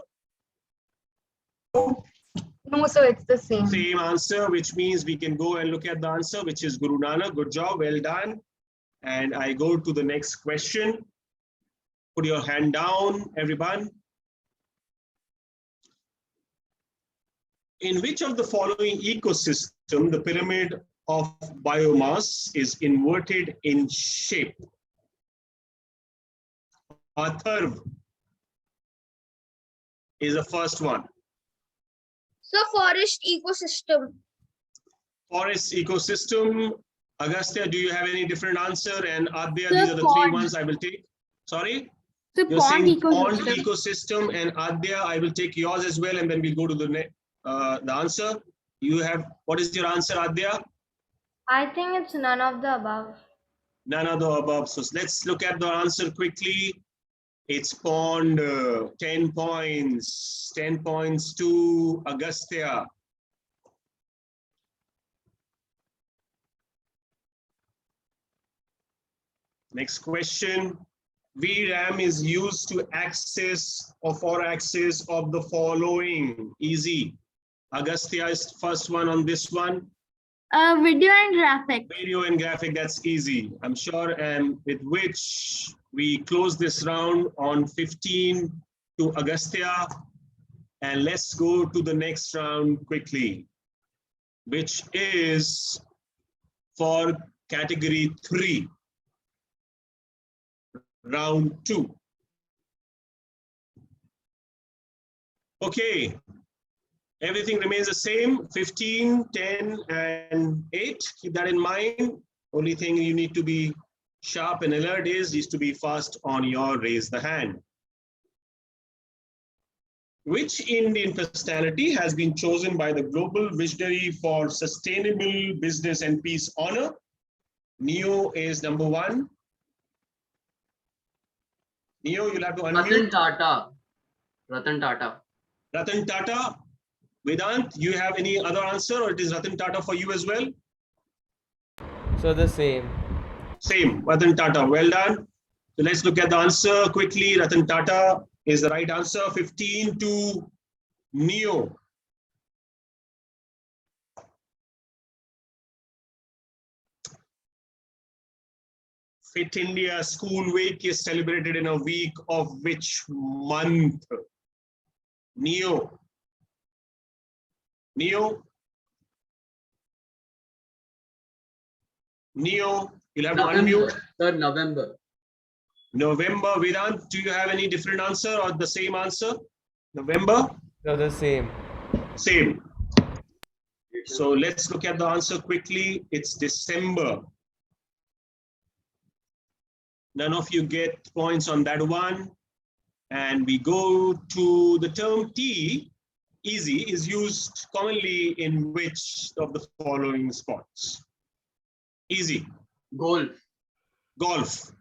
No, so it's the same. Same answer, which means we can go and look at the answer, which is Guru Nanak. Good job, well done. And I go to the next question. Put your hand down, everyone. In which of the following ecosystem the pyramid of biomass is inverted in shape? Atharv is the first one. So forest ecosystem. Forest ecosystem. Agastya, do you have any different answer? And Adya, The these are the pond. three ones I will take. Sorry? The You're pond saying pond ecosystem. ecosystem, and Adya, I will take yours as well, and then we'll go to the answer. You have, what is your answer, Adya? I think it's none of the above. None of the above. So let's look at the answer quickly. It's pond, 10 points. 10 points to Agastya. Next question. VRAM is used to access or for access of the following. Easy. Agastya is first one on this one. Video and graphic. Video and graphic, that's easy. I'm sure, and with which we close this round on 15 to Agastya. And let's go to the next round quickly, which is for category 3. Round 2. Okay, everything remains the same, 15, 10, and 8. Keep that in mind. Only thing you need to be sharp and alert is to be fast on your raise the hand. Which Indian personality has been chosen by the Global Visionary for Sustainable Business and Peace Honor? Neo is number 1. Neo, you'll have to unmute. Ratan Tata. Ratan Tata. Ratan Tata. Vedant, you have any other answer, or it is Ratan Tata for you as well? So the same. Same, Ratan Tata. Well done. So let's look at the answer quickly. Ratan Tata is the right answer. 15 to Neo. Fit India School Week is celebrated in a week of which month? Neo. Neo. Neo, you'll have to unmute. Sir, November. November. Vedant, do you have any different answer or the same answer? November? So the same. Same. So let's look at the answer quickly. It's December. None of you get points on that one. And we go to the term tea. Easy is used commonly in which of the following sports? Easy. Golf. Golf.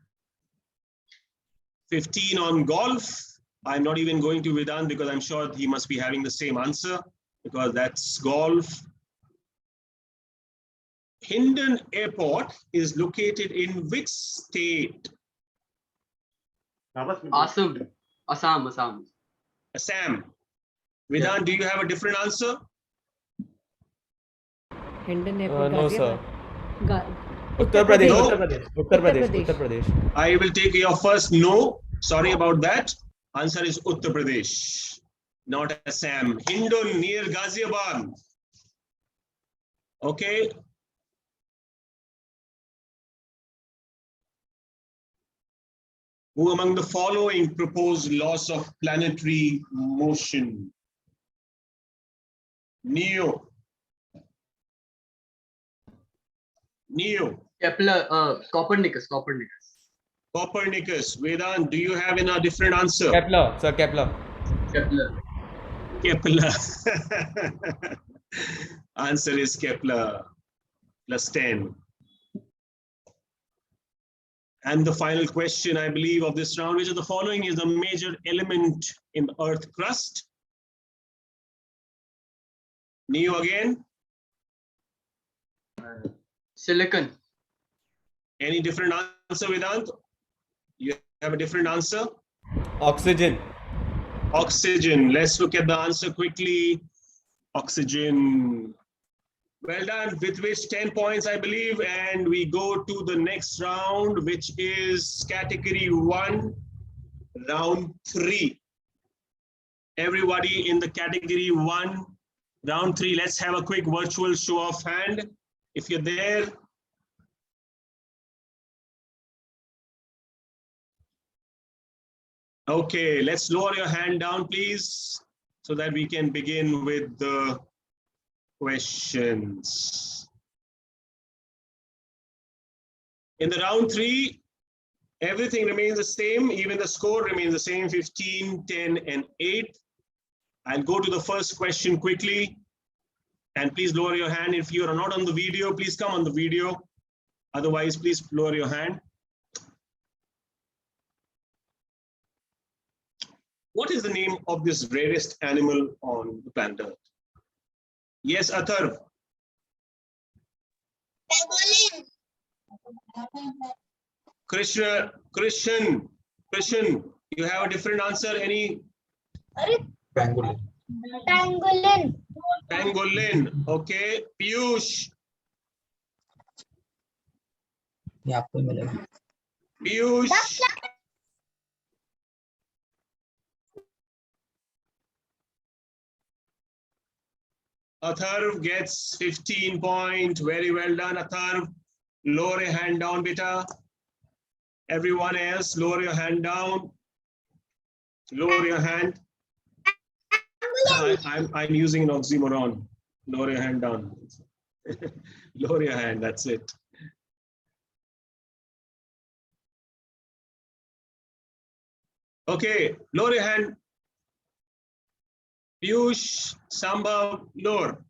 15 on golf. I'm not even going to Vedant because I'm sure he must be having the same answer because that's golf. Hindon Airport is located in which state? Assam. Assam. Assam. Vedant, do you have a different answer? No, sir. Uttar Pradesh. No. Uttar Pradesh. I will take your first no. Sorry about that. Answer is Uttar Pradesh, not Assam. Hindon near Ghaziabad. Okay. Who among the following proposed laws of planetary motion? Neo. Kepler, Copernicus. Copernicus. Vedant, do you have a different answer? Kepler, sir, Kepler. Kepler. Answer is Kepler, plus 10. And the final question, I believe, of this round, which of the following is the major element in the Earth crust? Neo again. Silicon. Any different answer, Vedant? You have a different answer? Oxygen. Oxygen. Let's look at the answer quickly. Oxygen. Well done, with which 10 points, I believe. And we go to the next round, which is category 1, round 3. Everybody in the category 1, round 3, let's have a quick virtual show of hand. If you're there. Okay, let's lower your hand down, please, so that we can begin with the questions. In the round 3, everything remains the same, even the score remains the same, 15, 10, and 8. I'll go to the first question quickly, and please lower your hand. If you are not on the video, please come on the video. Otherwise, please lower your hand. What is the name of this rarest animal on the planet Earth? Yes, Atharv. Christian, you have a different answer? Any? Pangolin. Pangolin. Okay. Piyush. ये आपको मिलेगा. Piyush. Atharv gets 15 points. Very well done, Atharv. Lower your hand down, beta. Everyone else, lower your hand down. Lower your hand. I'm using an oxymoron. Lower your hand down. Lower your hand, that's it. Okay, lower your hand. Piyush, Sambhav, lower.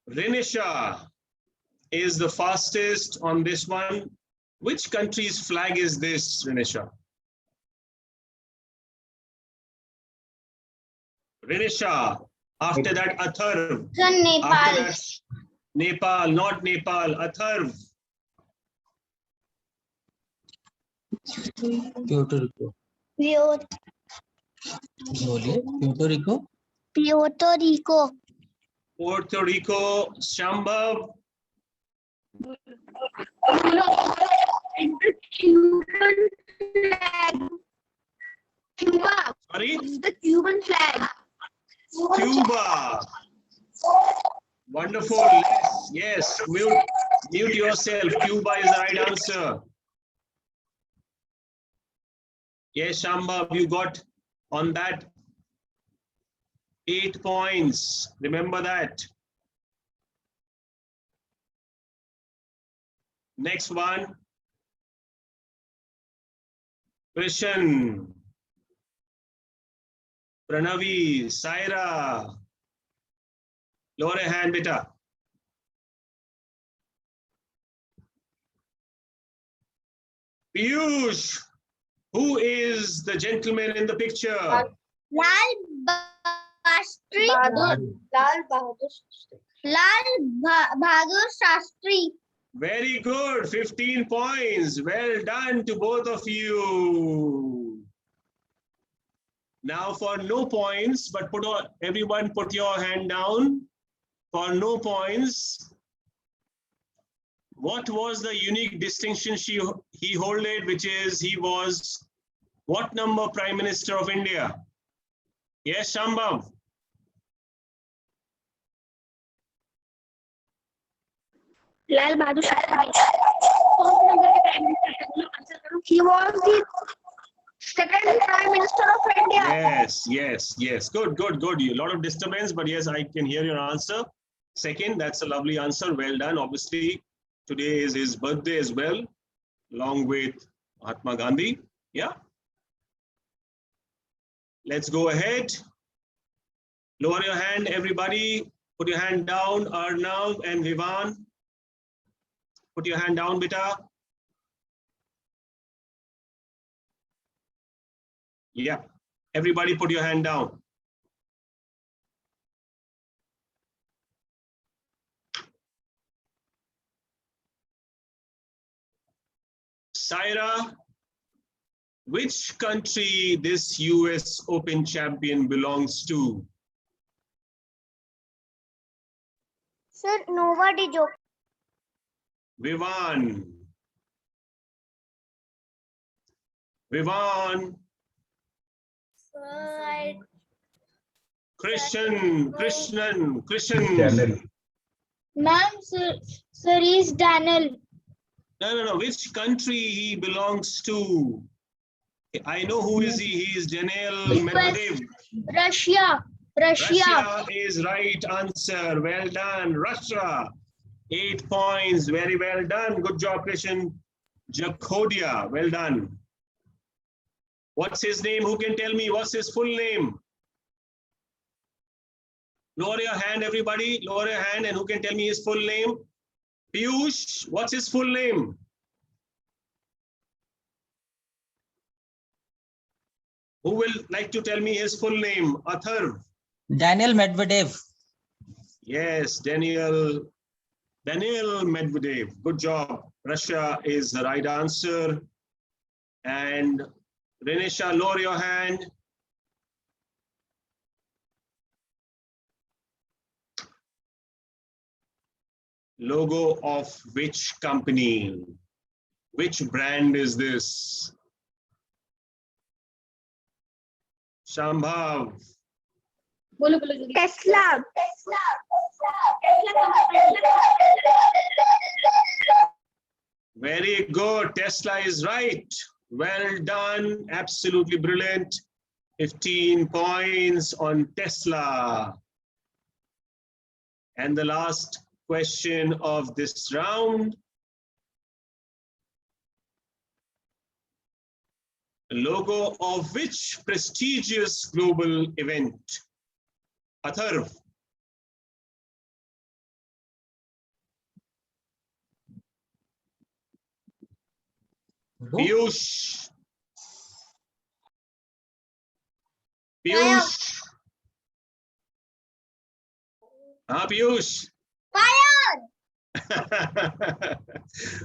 Renisha is the fastest on this one. Which country's flag is this, Renisha? Renisha. After that, Atharv. Nepal. After that, Nepal, not Nepal. Atharv. Puerto Rico. बोलिए. Puerto Rico. Puerto Rico. Puerto Rico. Shambhav. The Cuban flag. Cuba. Sorry? It's the Cuban flag. Cuba. Wonderful. Yes. Mute yourself. Cuba is the right answer. Yes, Shambhav, you got on that 8 points. Remember that. Next one. Krishan. Pranavi. Saira. Lower your hand, beta. Piyush. Who is the gentleman in the picture? Lal Bahadur Shastri. Very good. 15 points. Well done to both of you. Now for no points, but everyone put your hand down. For no points, what was the unique distinction he holded, which is he was what number Prime Minister of India? Yes, Shambhav. Lal Bahadur Shastri. He was the second Prime Minister of India. Yes. Good. A lot of disturbance, but yes, I can hear your answer. Second, that's a lovely answer. Well done. Obviously, today is his birthday as well, along with Mahatma Gandhi. Yeah. Let's go ahead. Lower your hand, everybody. Put your hand down, Arnav and Vivan. Put your hand down, beta. Yeah. Everybody put your hand down. Saira, which country this US Open champion belongs to? Sir, nobody joke. Vivan. Vivan. Sir, Christian. Daniel. ma'am, sir is Daniel. No. Which country he belongs to? I know who is he. He is Daniel Medvedev. Russia. Russia is right answer. Well done, Russia. 8 points. Very well done. Good job, Christian. Jakhodia. Well done. What's his name? Who can tell me? What's his full name? Lower your hand, everybody. Lower your hand, and who can tell me his full name? Piyush. What's his full name? Who will like to tell me his full name? Atharv. Daniel Medvedev. Yes, Daniel Medvedev. Good job. Russia is the right answer. And Renisha, lower your hand. Logo of which company? Which brand is this? Shambhav. Tesla. Very good. Tesla is right. Well done. Absolutely brilliant. 15 points on Tesla. And the last question of this round. Logo of which prestigious global event? Atharv. Piyush. Piyush. Piyush. Fire.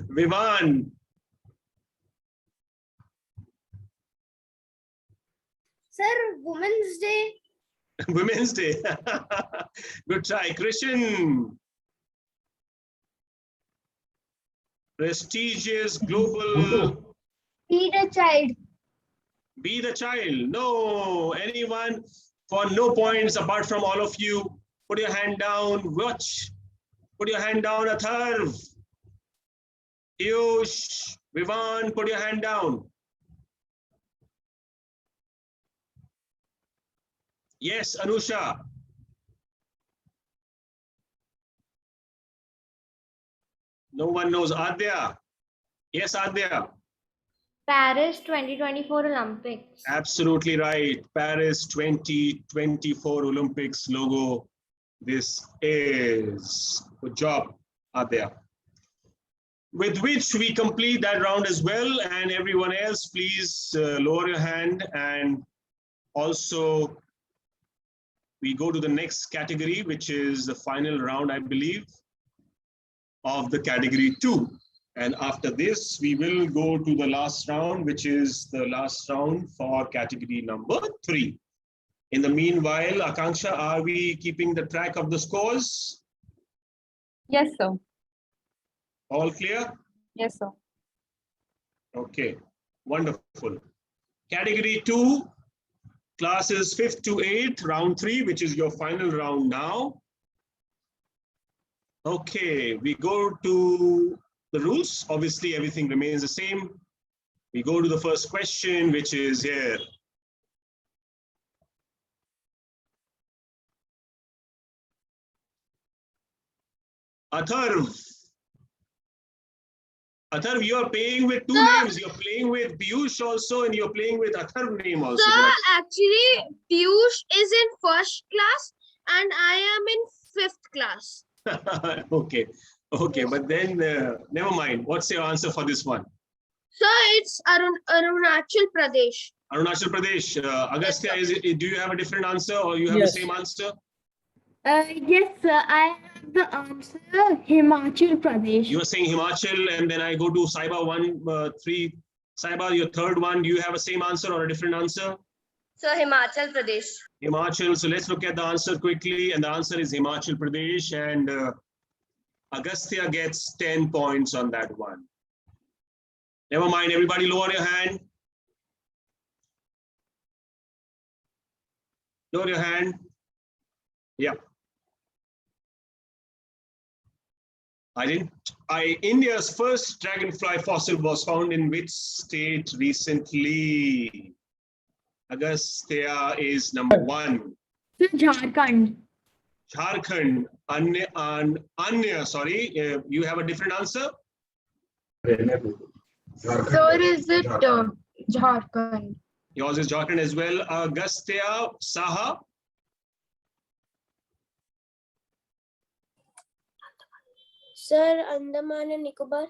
Vivan. Sir, Women's Day. Women's Day. Good try. Christian. Prestigious global. Be the child. Be the child. No. Anyone? For no points apart from all of you. Put your hand down. Watch. Put your hand down, Atharv. Piyush. Vivan, put your hand down. Yes, Anusha. No one knows. Adya. Yes, Adya. Paris 2024 Olympics. Absolutely right. Paris 2024 Olympics logo. This is. Good job, Adya. With which we complete that round as well. And everyone else, please lower your hand. And also, we go to the next category, which is the final round, I believe, of the category 2. And after this, we will go to the last round, which is the last round for category number 3. In the meanwhile, Akanksha, are we keeping the track of the scores? Yes, sir. All clear? Yes, sir. Okay, wonderful. Category 2, classes 5th to 8th, round 3, which is your final round now. Okay, we go to the rules. Obviously, everything remains the same. We go to the first question, which is here. Atharv. Atharv, you are playing with two names. You're playing with Piyush also, and you're playing with Atharv name also. Sir, actually, Piyush is in first class and I am in 5th class. Okay, okay, but then never mind. What's your answer for this one? Sir, it's Arunachal Pradesh. Arunachal Pradesh. Agastya, do you have a different answer or you have the same answer? Yes, sir. I have the answer. Himachal Pradesh. You are saying Himachal, and then I go to Saiba 1, 3. Saiba, your third one. Do you have a same answer or a different answer? So Himachal Pradesh. Himachal. So let's look at the answer quickly. And the answer is Himachal Pradesh. And Agastya gets 10 points on that one. Never mind. Everybody lower your hand. Lower your hand. Yeah. India's first dragonfly fossil was found in which state recently? Agastya is number 1. Jharkhand. Jharkhand. Anya, sorry. You have a different answer? Sir, is it Jharkhand? Yours is Jharkhand as well. Agastya, Saha. Sir, Andaman and Nicobar.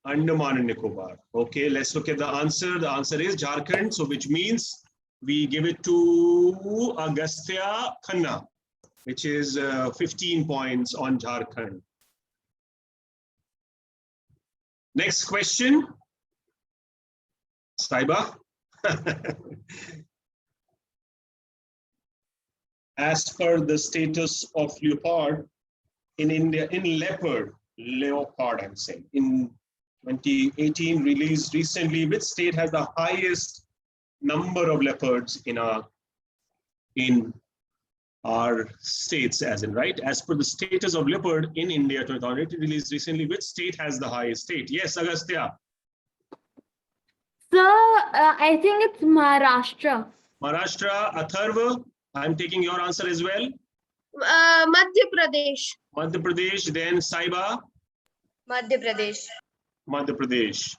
Andaman and Nicobar. Okay, let's look at the answer. The answer is Jharkhand, so which means we give it to Agastya Khanna, which is 15 points on Jharkhand. Next question. Saiba. As per the status of leopard in India, in leopard, I'm saying, in 2018 released recently, which state has the highest number of leopards in our states, as in, right? As per the status of leopard in India 2018 released recently, which state has the highest state? Yes, Agastya. Sir, I think it's Maharashtra. Maharashtra. Atharva, I'm taking your answer as well. Madhya Pradesh. Madhya Pradesh. Then Saiba. Madhya Pradesh. Madhya Pradesh.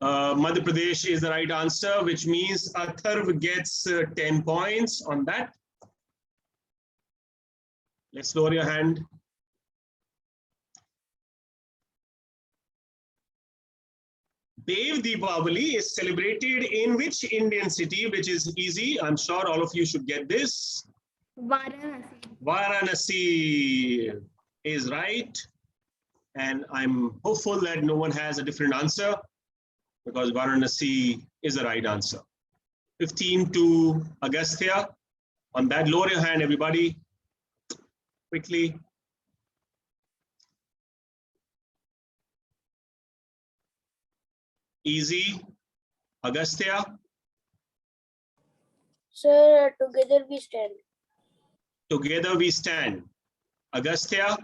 Madhya Pradesh is the right answer, which means Atharv gets 10 points on that. Let's lower your hand. Dev Deepavali is celebrated in which Indian city, which is easy. I'm sure all of you should get this. Varanasi. Varanasi is right. And I'm hopeful that no one has a different answer because Varanasi is the right answer. 15 to Agastya. On that, lower your hand, everybody. Quickly. Easy. Agastya. Sir, together we stand. Together we stand. Agastya.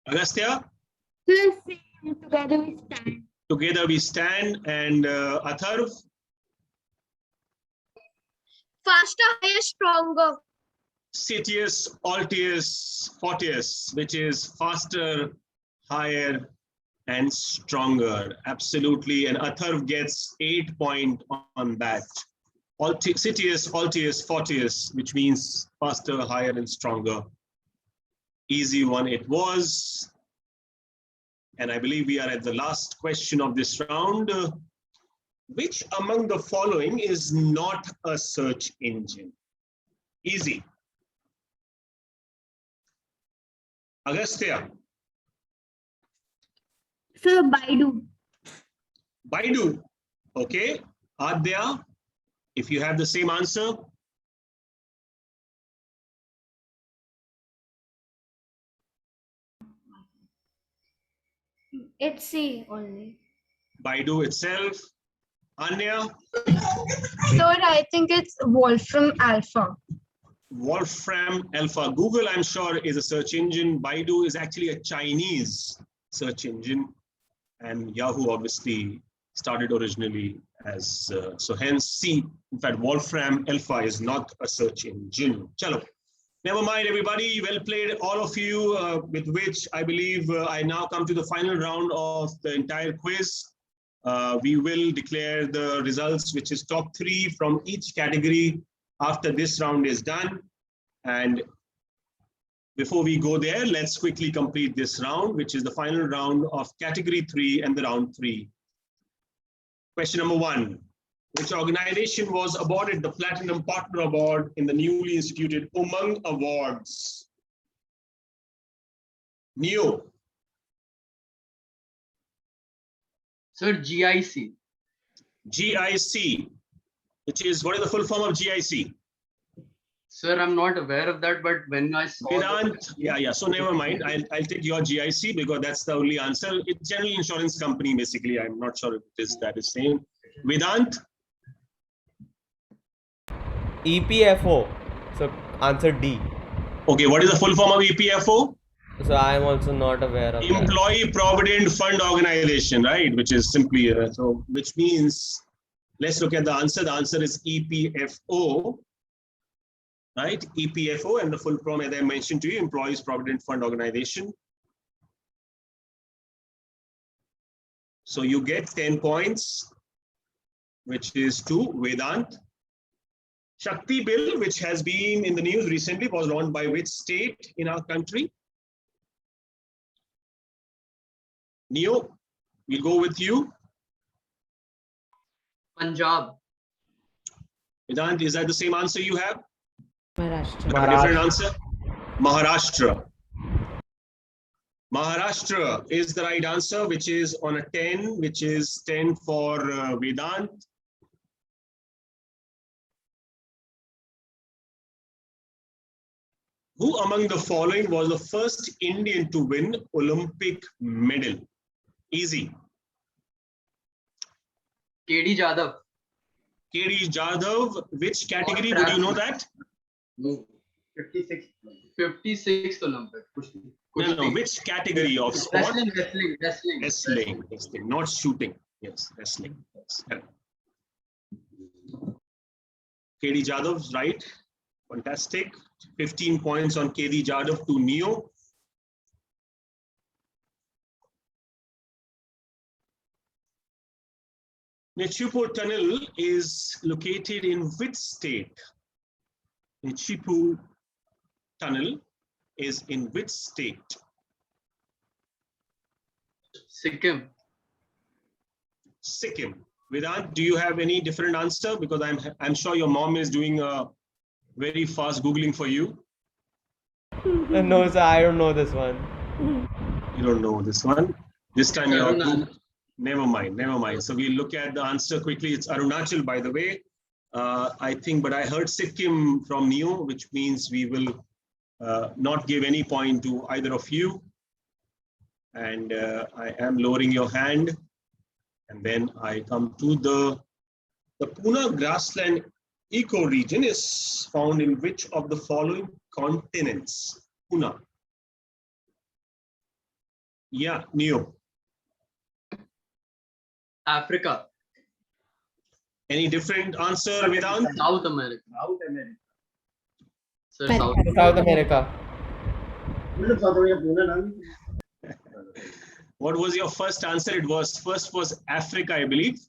Agastya. Together we stand. Together we stand. And Atharv. Faster, higher, stronger. Citius, Altius, Fortius, which is faster, higher, and stronger. Absolutely. And Atharv gets 8 points on that. Citius, Altius, Fortius, which means faster, higher, and stronger. Easy one it was. And I believe we are at the last question of this round. Which among the following is not a search engine? Easy. Agastya. Sir, Baidu. Baidu. Okay. Adya, if you have the same answer. It's C only. Baidu itself. Anya. Sir, I think it's Wolfram Alpha. Wolfram Alpha. Google, I'm sure, is a search engine. Baidu is actually a Chinese search engine. And Yahoo obviously started originally as, so hence C. In fact, Wolfram Alpha is not a search engine. Chalo. Never mind, everybody. Well played, all of you, with which I believe I now come to the final round of the entire quiz. We will declare the results, which is top 3 from each category after this round is done. And before we go there, let's quickly complete this round, which is the final round of category 3 and the round 3. Question number 1. Which organization was awarded the Platinum Partner Award in the newly instituted Umang Awards? Neo. Sir, GIC. GIC, which is, what is the full form of GIC? Sir, I'm not aware of that, but when I saw Vedant, yeah. So never mind. I'll take your GIC because that's the only answer. It's General Insurance Company, basically. I'm not sure if that is same. Vedant. EPFO. So answer D. Okay, what is the full form of EPFO? So I am also not aware of Employee Provident Fund Organization, right? Which is simply, which means, let's look at the answer. The answer is EPFO, right? EPFO, and the full form, as I mentioned to you, Employees Provident Fund Organization. So you get 10 points, which is to Vedant. Shakti Bill, which has been in the news recently, was launched by which state in our country? Neo, we'll go with you. Punjab. Vedant, is that the same answer you have? Maharashtra. Different answer? Maharashtra. Maharashtra is the right answer, which is on a 10, which is 10 for Vedant. Who among the following was the first Indian to win Olympic medal? Easy. KD Yadav. KD Yadav, which category would you know that? No, 56 number. No, which category of sport? Wrestling. Wrestling, not shooting. Yes, wrestling. Yes. KD Yadav's right. Fantastic. 15 points on KD Yadav to Neo. Nichipo Tunnel is located in which state? Nichipo Tunnel is in which state? Sikkim. Sikkim. Vedant, do you have any different answer? Because I'm sure your mom is doing a very fast Googling for you. No, sir, I don't know this one. You don't know this one? This time you have to. Never mind. So we look at the answer quickly. It's Arunachal, by the way. I think, but I heard Sikkim from Neo, which means we will not give any point to either of you. And I am lowering your hand. And then I come to the Puna grassland ecoregion is found in which of the following continents? Puna. Yeah, Neo. Africa. Any different answer, Vedant? South America. Sir, South America. What was your first answer? It was first was Africa, I believe.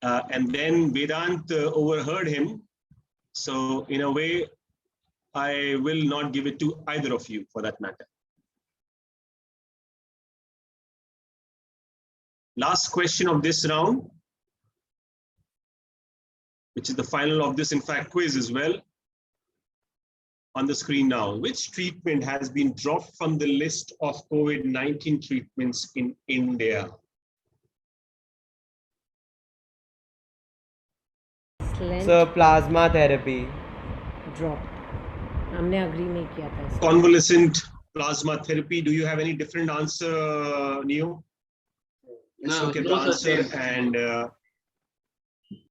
And then Vedant overheard him. So in a way, I will not give it to either of you for that matter. Last question of this round, which is the final of this, in fact, quiz as well. On the screen now, which treatment has been dropped from the list of COVID-19 treatments in India? So plasma therapy. Dropped. हमने agree नहीं किया था इसमें. Convalescent plasma therapy. Do you have any different answer, Neo? Let's look at the answer. And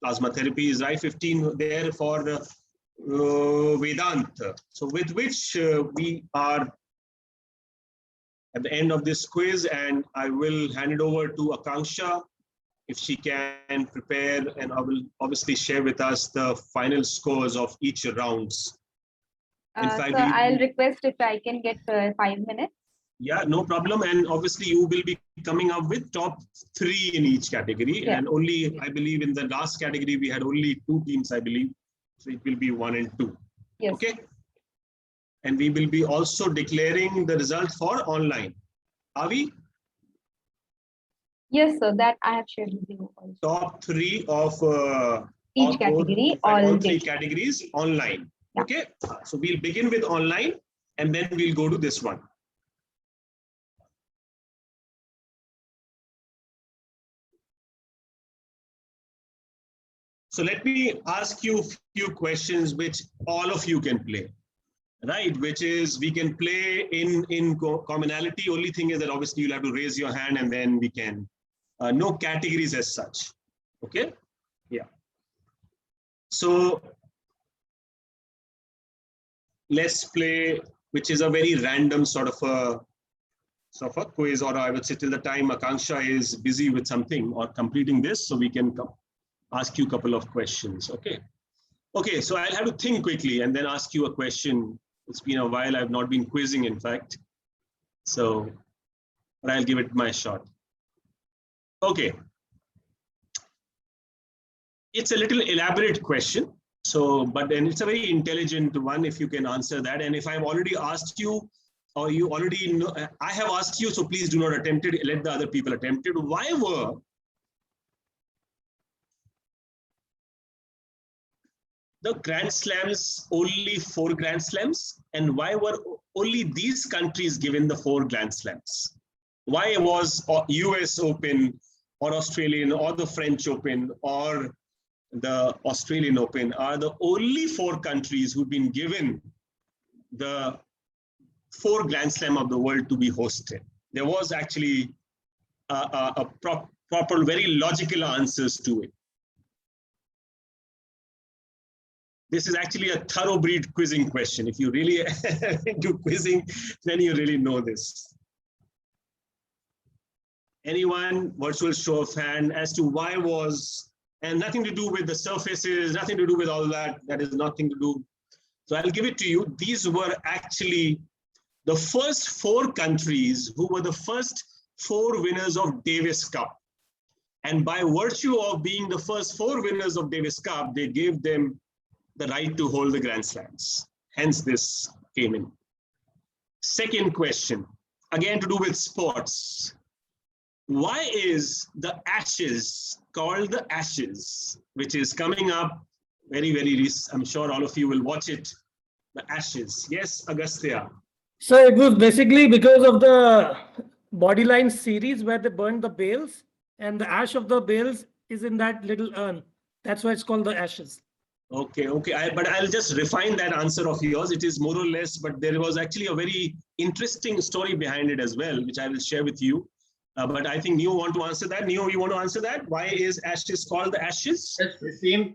plasma therapy is right. 15 there for the Vedant. So with which we are at the end of this quiz, and I will hand it over to Akanksha if she can prepare, and I will obviously share with us the final scores of each rounds. In fact, So I'll request if I can get 5 minutes. Yeah, no problem. And obviously you will be coming up with top 3 in each category. Yeah. And only, I believe in the last category, we had only 2 teams, I believe. So it will be 1 and 2. Yes. Okay. And we will be also declaring the result for online. Are we? Yes, so that I have shared with you also. Top 3 of Each category, all 3 data. categories online. Yeah. Okay. So we'll begin with online and then we'll go to this one. So let me ask you a few questions which all of you can play, right? Which is we can play in commonality. Only thing is that obviously you'll have to raise your hand and then we can, no categories as such. Okay, yeah. So let's play, which is a very random sort of a quiz, or I would say till the time Akanksha is busy with something or completing this, so we can ask you a couple of questions. Okay. Okay, so I'll have to think quickly and then ask you a question. It's been a while, I've not been quizzing, in fact. So, but I'll give it my shot. Okay. It's a little elaborate question. So, but then it's a very intelligent one if you can answer that. And if I've already asked you, or you already know, I have asked you, so please do not attempt it. Let the other people attempt it. Why were the Grand Slams only 4 Grand Slams? And why were only these countries given the 4 Grand Slams? Why was US Open or Australian or the French Open or the Australian Open are the only 4 countries who've been given the 4 Grand Slam of the world to be hosted? There was actually a proper, very logical answers to it. This is actually a thoroughbred quizzing question. If you really do quizzing, then you really know this. Anyone, virtual show of hand as to why was, and nothing to do with the surfaces, nothing to do with all that. That is nothing to do. So I'll give it to you. These were actually the first 4 countries who were the first 4 winners of Davis Cup. And by virtue of being the first 4 winners of Davis Cup, they gave them the right to hold the Grand Slams. Hence this came in. Second question, again to do with sports. Why is the Ashes called the Ashes, which is coming up very, very recent? I'm sure all of you will watch it. The Ashes. Yes, Agastya. So it was basically because of the Bodyline series where they burned the bales, and the ash of the bales is in that little urn. That's why it's called the Ashes. Okay, okay. But I'll just refine that answer of yours. It is more or less, but there was actually a very interesting story behind it as well, which I will share with you. But I think Neo want to answer that. Neo, you want to answer that? Why is Ashes called the Ashes? That's the same.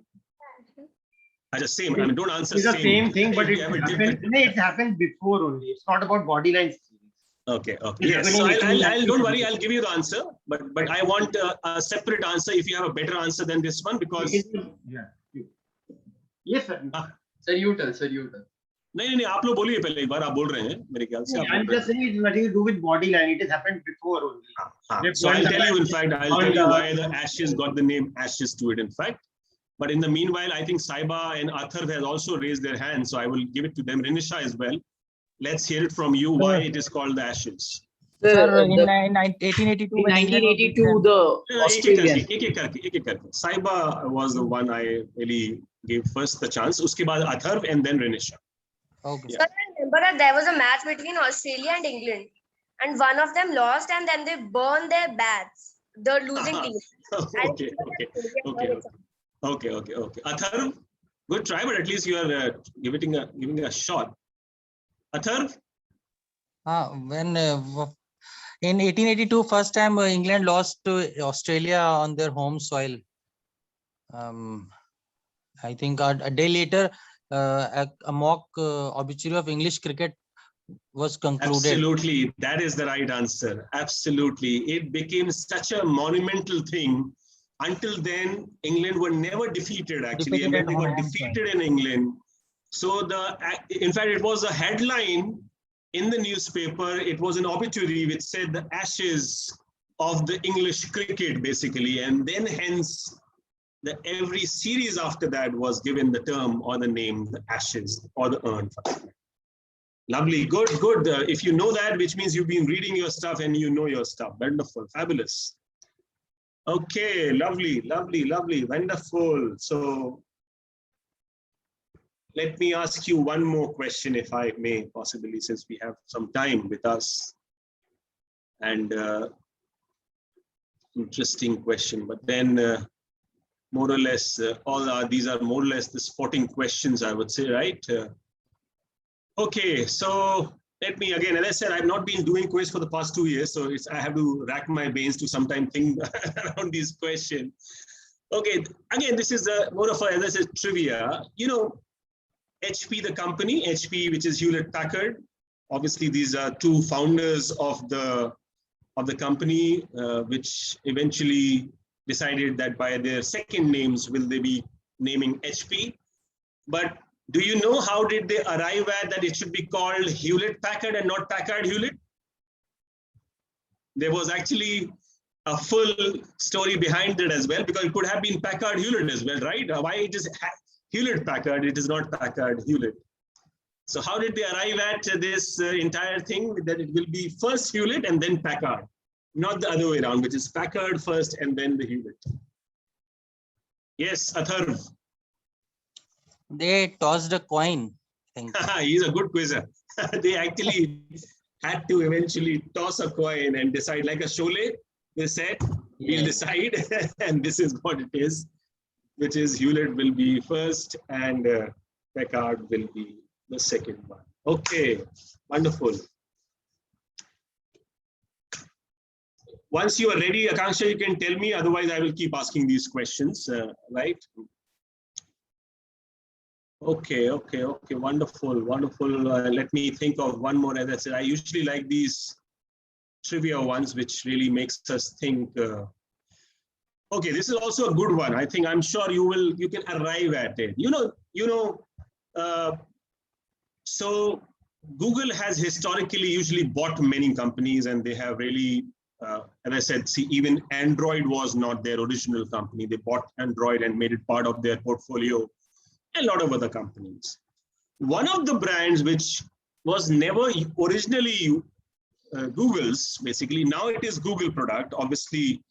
Just same. I mean, don't answer. It's the same thing, but it happened before only. It's not about Bodyline series. Okay, okay. Yes, so I'll don't worry, I'll give you the answer, but I want a separate answer if you have a better answer than this one, because yeah. Yes, sir. Sir, you tell. नहीं आप लोग बोलिए पहले एक बार आप बोल रहे हैं मेरे ख्याल से I'm just saying it's nothing to do with Bodyline. It has happened before only. So I'll tell you, in fact, I'll tell you why the Ashes got the name Ashes to it, in fact. But in the meanwhile, I think Saiba and Atharv has also raised their hands, so I will give it to them. Rinisha as well. Let's hear it from you why it is called the Ashes. Sir, in 1882, the Australian. Saiba was the one I really gave first the chance. Uske baad Atharv and then Rinisha. Okay. Sir, I remember that there was a match between Australia and England, and one of them lost, and then they burned their bats. The losing team. Okay. Atharv, good try, but at least you are giving a shot. Atharv? When in 1882, first time England lost to Australia on their home soil. I think a day later, a mock obituary of English cricket was concluded. Absolutely, that is the right answer. Absolutely, it became such a monumental thing. Until then, England were never defeated. Actually, and when they were defeated in England, So in fact, it was a headline in the newspaper. It was an obituary which said the ashes of the English cricket, basically. And then hence, every series after that was given the term or the name, the ashes or the urn. Lovely, good. If you know that, which means you've been reading your stuff and you know your stuff. Wonderful, fabulous. Okay, lovely, wonderful. So let me ask you one more question, if I may, possibly, since we have some time with us. And interesting question, but then more or less, these are more or less the sporting questions, I would say, right? Okay, so let me, again, as I said, I've not been doing quiz for the past 2 years, so I have to rack my brains to sometimes think around these questions. Okay, again, this is more of a, as I said, trivia. You know, HP, the company, HP, which is Hewlett Packard. Obviously, these are two founders of the company, which eventually decided that by their second names will they be naming HP. But do you know how did they arrive at that it should be called Hewlett Packard and not Packard Hewlett? There was actually a full story behind it as well, because it could have been Packard Hewlett as well, right? Why it is Hewlett Packard, it is not Packard Hewlett. So how did they arrive at this entire thing, that it will be first Hewlett and then Packard, not the other way around, which is Packard first and then the Hewlett? Yes, Atharv. They tossed a coin, I think. He's a good quizzer. They actually had to eventually toss a coin and decide, like a Sholay, they said, we'll decide, and this is what it is, which is Hewlett will be first and Packard will be the second one. Okay, wonderful. Once you are ready, Akanksha, you can tell me, otherwise I will keep asking these questions, right? Okay, wonderful. Let me think of one more. As I said, I usually like these trivia ones, which really makes us think. Okay, this is also a good one. I'm sure you can arrive at it. So Google has historically usually bought many companies, and they have really, as I said, see, even Android was not their original company. They bought Android and made it part of their portfolio. A lot of other companies. One of the brands which was never originally Google's, basically, now it is Google product, obviously,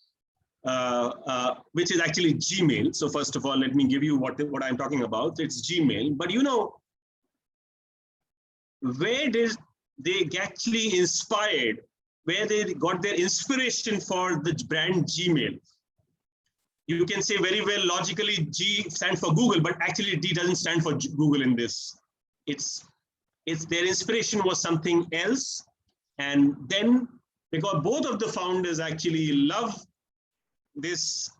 which is actually Gmail. So first of all, let me give you what I'm talking about. It's Gmail. But where did they actually inspired, where they got their inspiration for the brand Gmail? You can say very well logically G stands for Google, but actually D doesn't stand for Google in this. It's their inspiration was something else. And then, because both of the founders actually love this,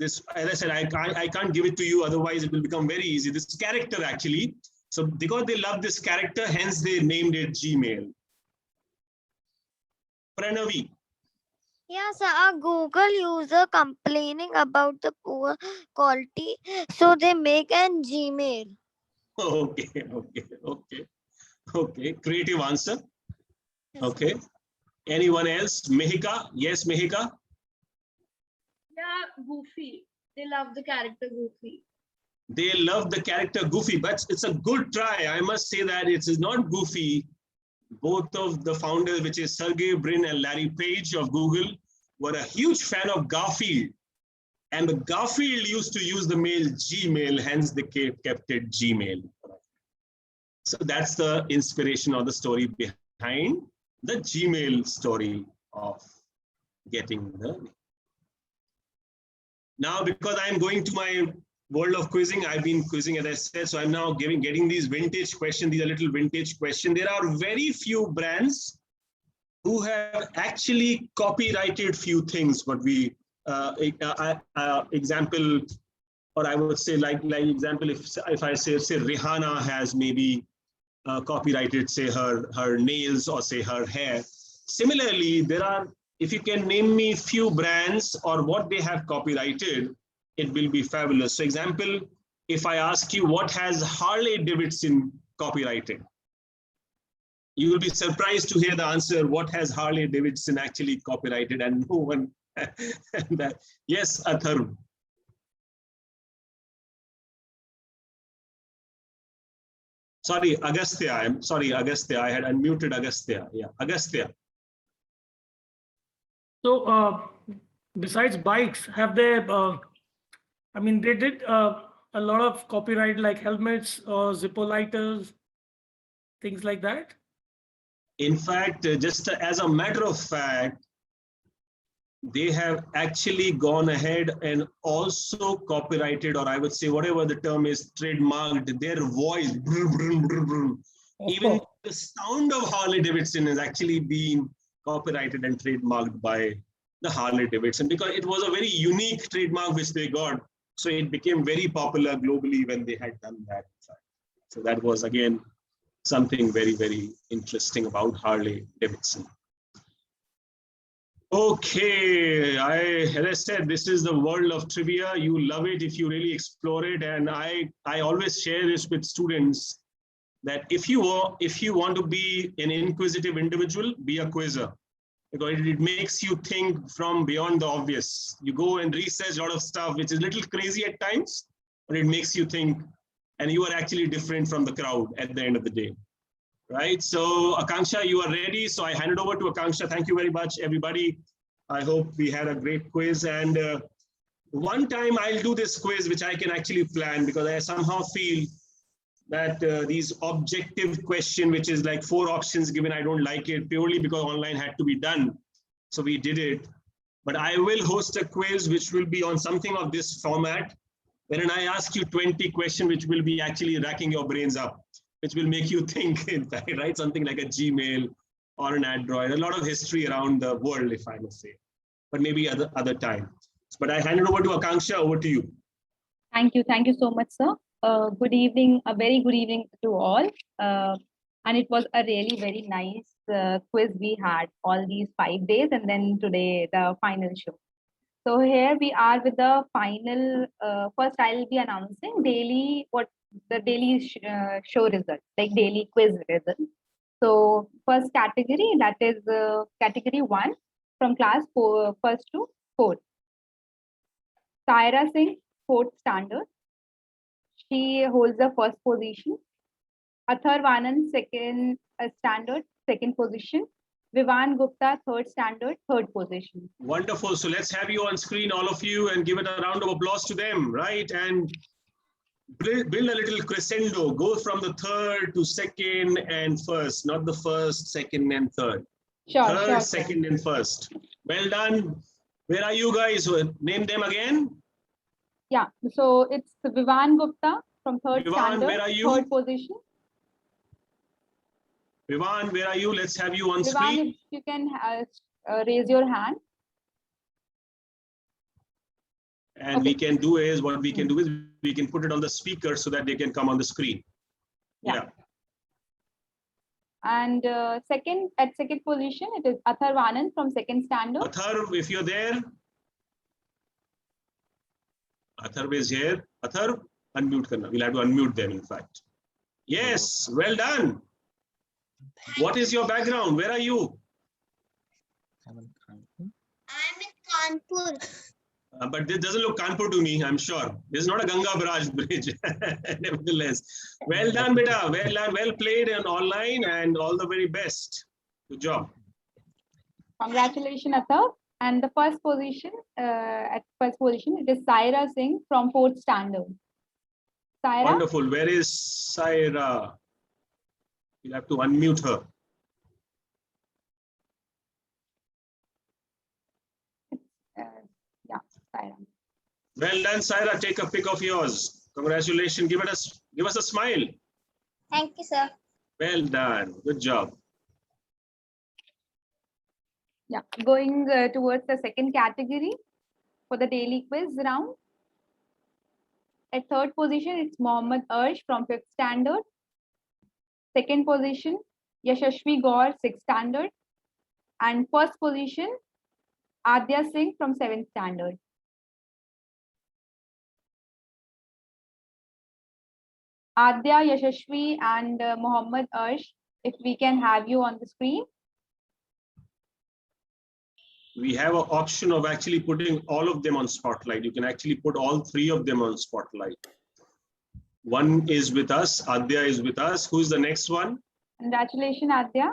as I said, I can't give it to you, otherwise it will become very easy. This character actually. So because they love this character, hence they named it Gmail. Pranavi. Yeah, sir, a Google user complaining about the poor quality, so they make an Gmail. Okay. Creative answer. Okay. Anyone else? Mehika? Yes, Mehika? Yeah, Goofy. They love the character Goofy. They love the character Goofy, but it's a good try. I must say that it is not Goofy. Both of the founders, which is Sergey Brin and Larry Page of Google, were a huge fan of Garfield. And the Garfield used to use the mail Gmail, hence they kept it Gmail. So that's the inspiration or the story behind the Gmail story of getting the. Now, because I'm going to my world of quizzing, I've been quizzing, as I said, so I'm now getting these vintage questions. These are little vintage questions. There are very few brands who have actually copyrighted few things, but we example, or I would say like example, if I say Rihanna has maybe copyrighted, say her nails or say her hair. Similarly, there are, if you can name me few brands or what they have copyrighted, it will be fabulous. So example, if I ask you what has Harley Davidson copyrighted? You will be surprised to hear the answer. What has Harley Davidson actually copyrighted? And no one. Yes, Atharv. Sorry, Agastya. I'm sorry, Agastya. I had unmuted Agastya. Yeah, Agastya. So, besides bikes, have they? I mean, they did a lot of copyright, like helmets or Zippo lighters, things like that. In fact, just as a matter of fact, they have actually gone ahead and also copyrighted, or I would say whatever the term is, trademarked their voice. Even the sound of Harley Davidson has actually been copyrighted and trademarked by the Harley Davidson, because it was a very unique trademark which they got. So it became very popular globally when they had done that. So that was again something very, very interesting about Harley Davidson. Okay, as I said, this is the world of trivia. You love it if you really explore it. And I always share this with students that if you want to be an inquisitive individual, be a quizzer, because it makes you think from beyond the obvious. You go and research a lot of stuff, which is a little crazy at times, but it makes you think, and you are actually different from the crowd at the end of the day. Right, so Akanksha, you are ready. So I hand it over to Akanksha. Thank you very much, everybody. I hope we had a great quiz. And one time I'll do this quiz, which I can actually plan, because I somehow feel that these objective question, which is like 4 options given, I don't like it purely because online had to be done. So we did it. But I will host a quiz, which will be on something of this format, wherein I ask you 20 questions, which will be actually racking your brains up, which will make you think, in fact, right? Something like a Gmail or an Android, a lot of history around the world, if I must say, but maybe other time. But I hand it over to Akanksha. Over to you. Thank you so much, sir. Good evening, a very good evening to all. And it was a really very nice quiz we had all these 5 days, and then today the final show. So here we are with the final. First, I'll be announcing the daily show results, like daily quiz results. So first category, that is category 1 from class 1st to 4th. Saira Singh, 4th standard. She holds the first position. Atharv Anand, second standard, second position. Vivan Gupta, 3rd standard, 3rd position. Wonderful. So let's have you on screen, all of you, and give it a round of applause to them, right? And build a little crescendo. Go from the 3rd to 2nd and 1st, not the 1st, 2nd, and 3rd. Sure, 3rd, 2nd, and 1st. Well done. Where are you guys? Name them again. Yeah, so it's Vivan Gupta from 3rd standard, where are you? 3rd position. Vivan, where are you? Let's have you on Vivan, screen. if you can raise your hand. And we can do is, what we can do is, we can put it on the speaker so that they can come on the screen. Yeah. And second position, it is Atharv Anand from 2nd standard. Atharv, if you're there. Atharv is here. Atharv, unmute karna. We'll have to unmute them, in fact. Yes, well done. What is your background? Where are you? I'm in Kanpur. But this doesn't look Kanpur to me, I'm sure. This is not a Ganga Barrage bridge, nevertheless. Well done, beta. Well done, well played and online, and all the very best. Good job. Congratulations, Atharv. And the first position, at first position, it is Saira Singh from 4th standard. Saira? Wonderful. Where is Saira? You'll have to unmute her. Yeah, Saira. Well done, Saira. Take a pic of yours. Congratulations. Give us a smile. Thank you, sir. Well done. Good job. Yeah, going towards the second category for the daily quiz round. At 3rd position, it's Mohammad Arsh from 5th standard. 2nd position, Yashashvi Gaur, 6th standard. And 1st position, Adya Singh from 7th standard. Adya, Yashashvi, and Mohammed Arsh, if we can have you on the screen. We have an option of actually putting all of them on spotlight. You can actually put all three of them on spotlight. One is with us, Adya is with us. Who's the next one? Congratulations, Adya.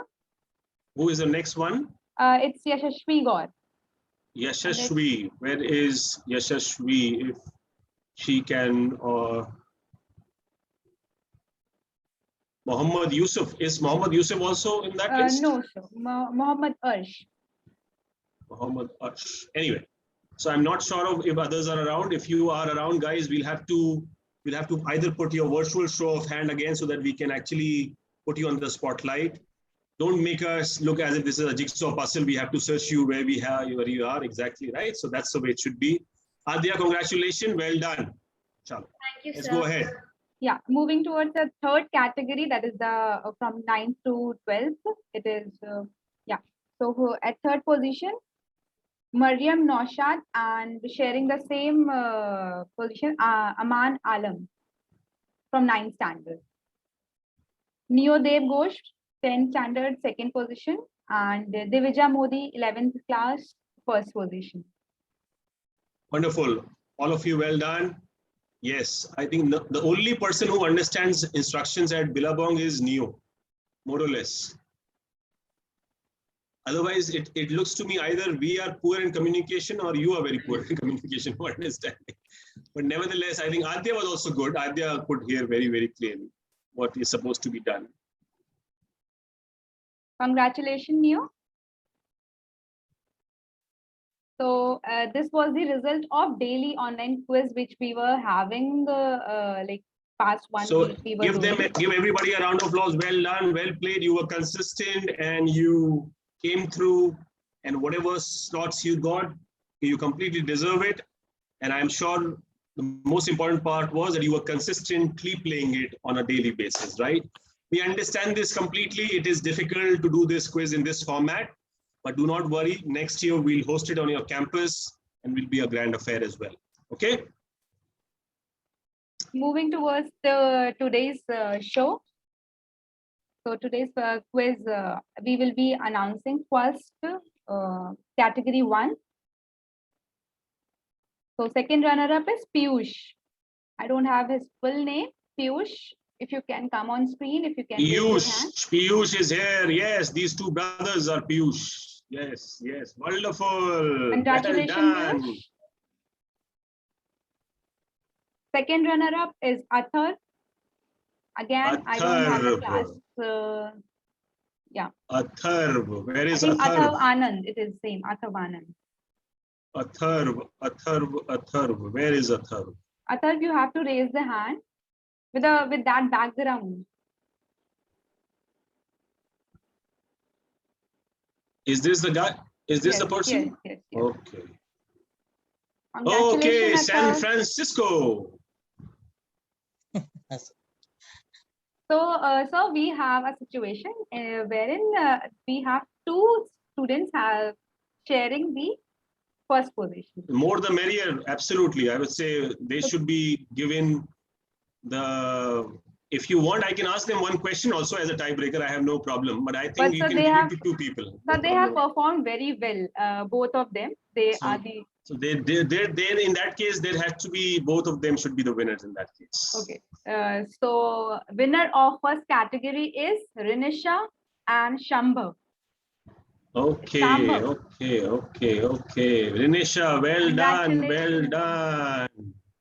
Who is the next one? It's Yashashvi Gaur. Yashashvi. Where is Yashashvi? If she can, Mohammed Yusuf. Is Mohammed Yusuf also in that list? No, sir. Mohammed Arsh. Mohammed Arsh. Anyway, so I'm not sure of if others are around. If you are around, guys, we'll have to either put your virtual show of hand again so that we can actually put you on the spotlight. Don't make us look as if this is a jigsaw puzzle. We have to search you where you are exactly, right? So that's the way it should be. Adya, congratulations. Well done. Chalo. Thank you, Let's sir. go ahead. Yeah, moving towards the third category, that is the from 9th to 12th. It is, So at third position, Mariam Naushad, and sharing the same position, Aman Alam from 9th standard. Neodev Ghosh, 10th standard, second position, and Divija Modi, 11th class, first position. Wonderful. All of you, well done. Yes, I think the only person who understands instructions at Billabong is Neo, more or less. Otherwise, it looks to me either we are poor in communication or you are very poor in communication or understanding. But nevertheless, I think Adya was also good. Adya put here very, very clearly what is supposed to be done. Congratulations, Neo. So this was the result of daily online quiz which we were having like past 1 So week. We were give everybody a round of applause. Well done, well played. You were consistent and you came through, and whatever slots you got, you completely deserve it. And I'm sure the most important part was that you were consistently playing it on a daily basis, right? We understand this completely. It is difficult to do this quiz in this format, but do not worry. Next year, we'll host it on your campus and will be a grand affair as well. Okay? moving towards today's show. So today's quiz, we will be announcing first category 1. So second runner-up is Piyush. I don't have his full name. Piyush, if you can come on screen, if you can raise your hand. Piyush is here. Yes, these two brothers are Piyush. Yes, yes, wonderful. Congratulations, Well done. Piyush. Second runner-up is Athar. Again, I don't have the class. Yeah. Atharv. Where I is think Atharv? Athav Anand. It is same. Athav Anand. Atharv. Where is Atharv? Atharv, you have to raise the hand with that background. Is this the guy? Is this the person? Yes. Okay. Congratulations, Okay, San Atharv. Francisco. So we have a situation wherein we have two students sharing the first position. More the merrier, absolutely. I would say they should be given the. If you want, I can ask them one question also as a tiebreaker. I have no problem. But I think you can give it to two people. So they have performed very well, both of them. So they in that case, there has to be both of them should be the winners in that case. Okay. So winner of first category is Rinisha and Shambha. Okay. Rinisha, well done.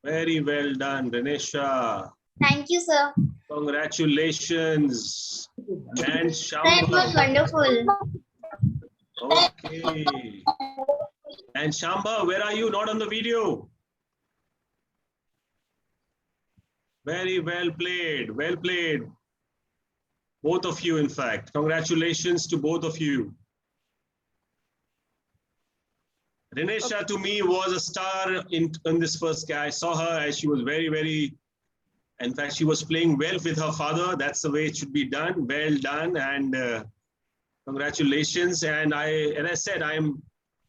Very well done, Rinisha. Thank you, sir. Congratulations. And Shambha. That was wonderful. Okay. And Shambha, where are you? Not on the video. Very well played. Well played. Both of you, in fact. Congratulations to both of you. Rinisha, to me, was a star in this first guy. I saw her as she was very, in fact, she was playing well with her father. That's the way it should be done. Well done. And congratulations. And as I said,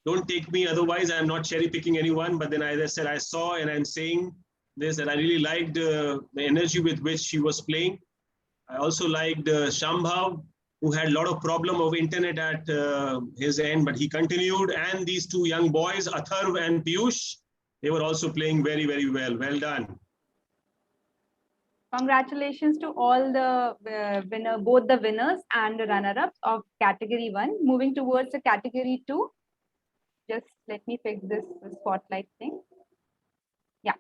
don't take me otherwise. I'm not cherry picking anyone. But then, as I said, I saw and I'm saying this, and I really liked the energy with which she was playing. I also liked Shambhav, who had a lot of problem of internet at his end, but he continued. And these two young boys, Atharv and Piyush, they were also playing very, very well. Well done. Congratulations to all the both the winners and the runner-ups of category 1. Moving towards the category 2. Just let me fix this spotlight thing. Yeah.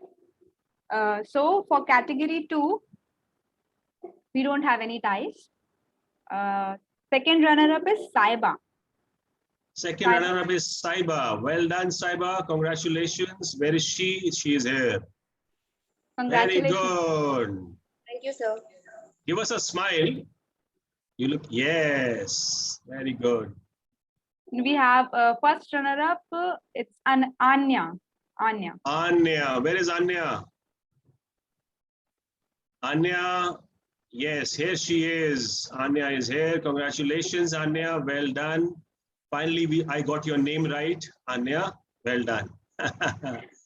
So for category 2, we don't have any ties. Second runner-up is Saiba. Second runner-up is Saiba. Well done, Saiba. Congratulations. Where is she? She is here. Very good. Thank you, sir. Give us a smile. You look, yes. Very good. We have first runner-up. It's Anya. Anya. Where is Anya? Anya. Yes, here she is. Anya is here. Congratulations, Anya. Well done. Finally, I got your name right, Anya. Well done.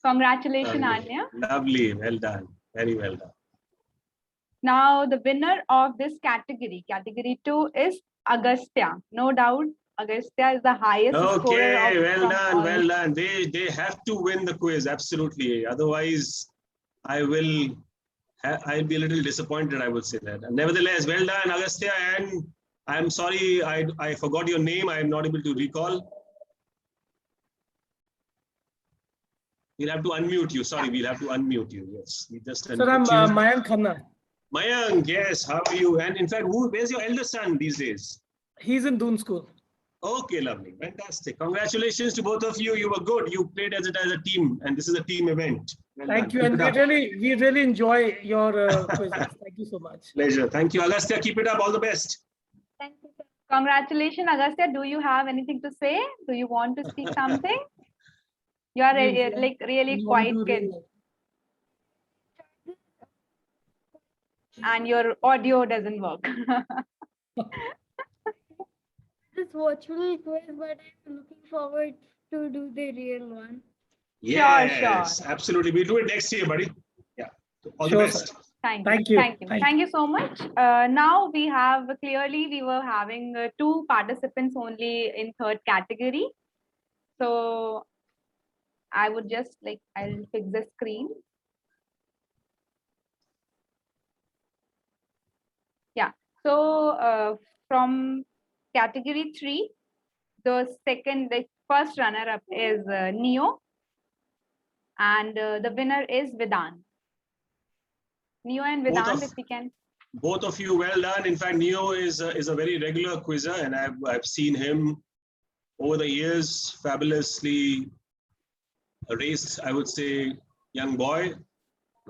Congratulations, Lovely. Anya. Lovely. Well done. Very well done. Now, the winner of this category, category 2, is Agastya. No doubt, Agastya is the highest scorer of Okay, well done, all. well done. They have to win the quiz, absolutely. Otherwise, I'll be a little disappointed, I would say that. Nevertheless, well done, Agastya, and I'm sorry, I forgot your name. I'm not able to recall. We'll have to unmute you. Sorry, we'll have to unmute you. Yes, we just Sir, I'm unmute you. Mayank Khanna. Mayank, yes, how are you? And in fact, where's your elder son these days? He's in Doon School. Okay, lovely, fantastic. Congratulations to both of you. You were good. You played as a team, and this is a team event. Well Thank done. you, and we really enjoy your quizzes. Thank you so much. Pleasure. Thank you, Agastya. Keep it up. All the best. Thank you, sir. Congratulations, Agastya. Do you have anything to say? Do you want to speak something? You are like really quiet kid. And your audio doesn't work. This virtual quiz, but I'm looking forward to do the real one. Yes, Sure. absolutely. We'll do it next year, buddy. Yeah. All Sure, the best. sir. Thank Thank you. you. Thank you. Thank Thank you so much. Now we have we were having 2 participants only in third category. So I would just I'll fix the screen. Yeah. So from category 3, the first runner-up is Neo, and the winner is Vedant. Neo and Vedant, if we can. Both of you, well done. In fact, Neo is a very regular quizzer, and I've seen him over the years, fabulously raised, I would say, young boy,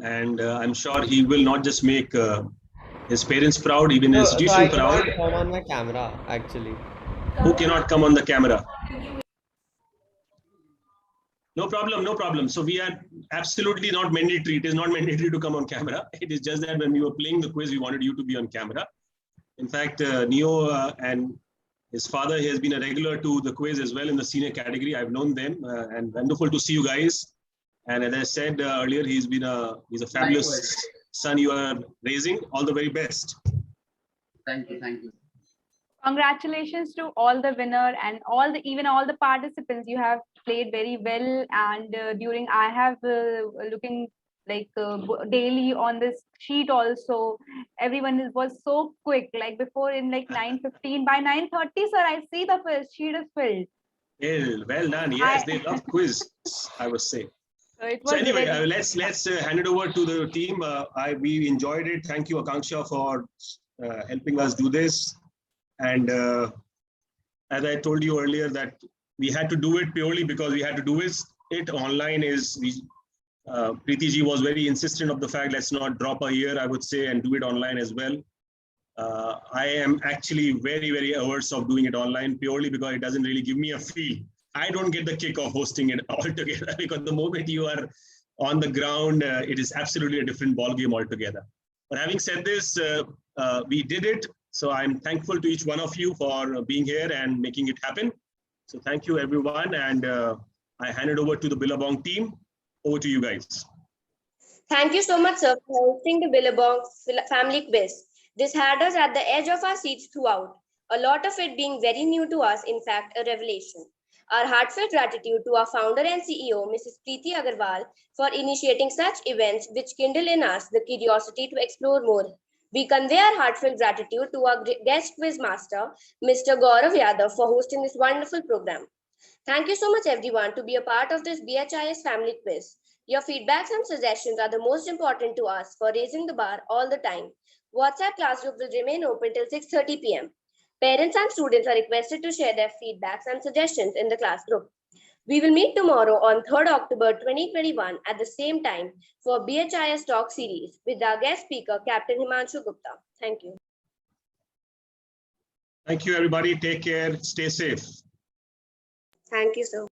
and I'm sure he will not just make his parents proud, even his institution proud. I cannot come on my camera, actually. Who cannot come on the camera? No problem, no problem. So we are absolutely not mandatory. It is not mandatory to come on camera. It is just that when we were playing the quiz, we wanted you to be on camera. In fact, Neo and his father, he has been a regular to the quiz as well in the senior category. I've known them, and wonderful to see you guys. And as I said earlier, he's a fabulous son you are raising. All the very best. Thank you. Thank you. Congratulations to all the winner and even all the participants. You have played very well, and I have looking daily on this sheet also. Everyone was so quick. Like before in 9:15, by 9:30, sir, I see the sheet is filled. Well done. Yes, they love quiz, I would say. So anyway, let's hand it over to the team. We enjoyed it. Thank you, Akanksha, for helping us do this. And as I told you earlier, that we had to do it purely because we had to do it online. Preeti ji was very insistent of the fact, let's not drop a year, I would say, and do it online as well. I am actually very, very averse of doing it online purely because it doesn't really give me a feel. I don't get the kick of hosting it altogether because the moment you are on the ground, it is absolutely a different ballgame altogether. But having said this, we did it. So I'm thankful to each one of you for being here and making it happen. So thank you, everyone. And I hand it over to the Billabong team. Over to you guys. Thank you so much, sir, for hosting the Billabong family quiz. This had us at the edge of our seats throughout, a lot of it being very new to us, in fact, a revelation. Our heartfelt gratitude to our founder and CEO, Mrs. Preeti Agarwal, for initiating such events which kindle in us the curiosity to explore more. We convey our heartfelt gratitude to our guest quiz master, Mr. Gaurav Yadav, for hosting this wonderful program. Thank you so much, everyone, to be a part of this BHIS family quiz. Your feedbacks and suggestions are the most important to us for raising the bar all the time. WhatsApp class group will remain open till 6:30 p.m. Parents and students are requested to share their feedbacks and suggestions in the class group. We will meet tomorrow on 3rd October 2021 at the same time for BHIS Talk series with our guest speaker, Captain Himanshu Gupta. Thank you. Thank you, everybody. Take care. Stay safe. Thank you, sir.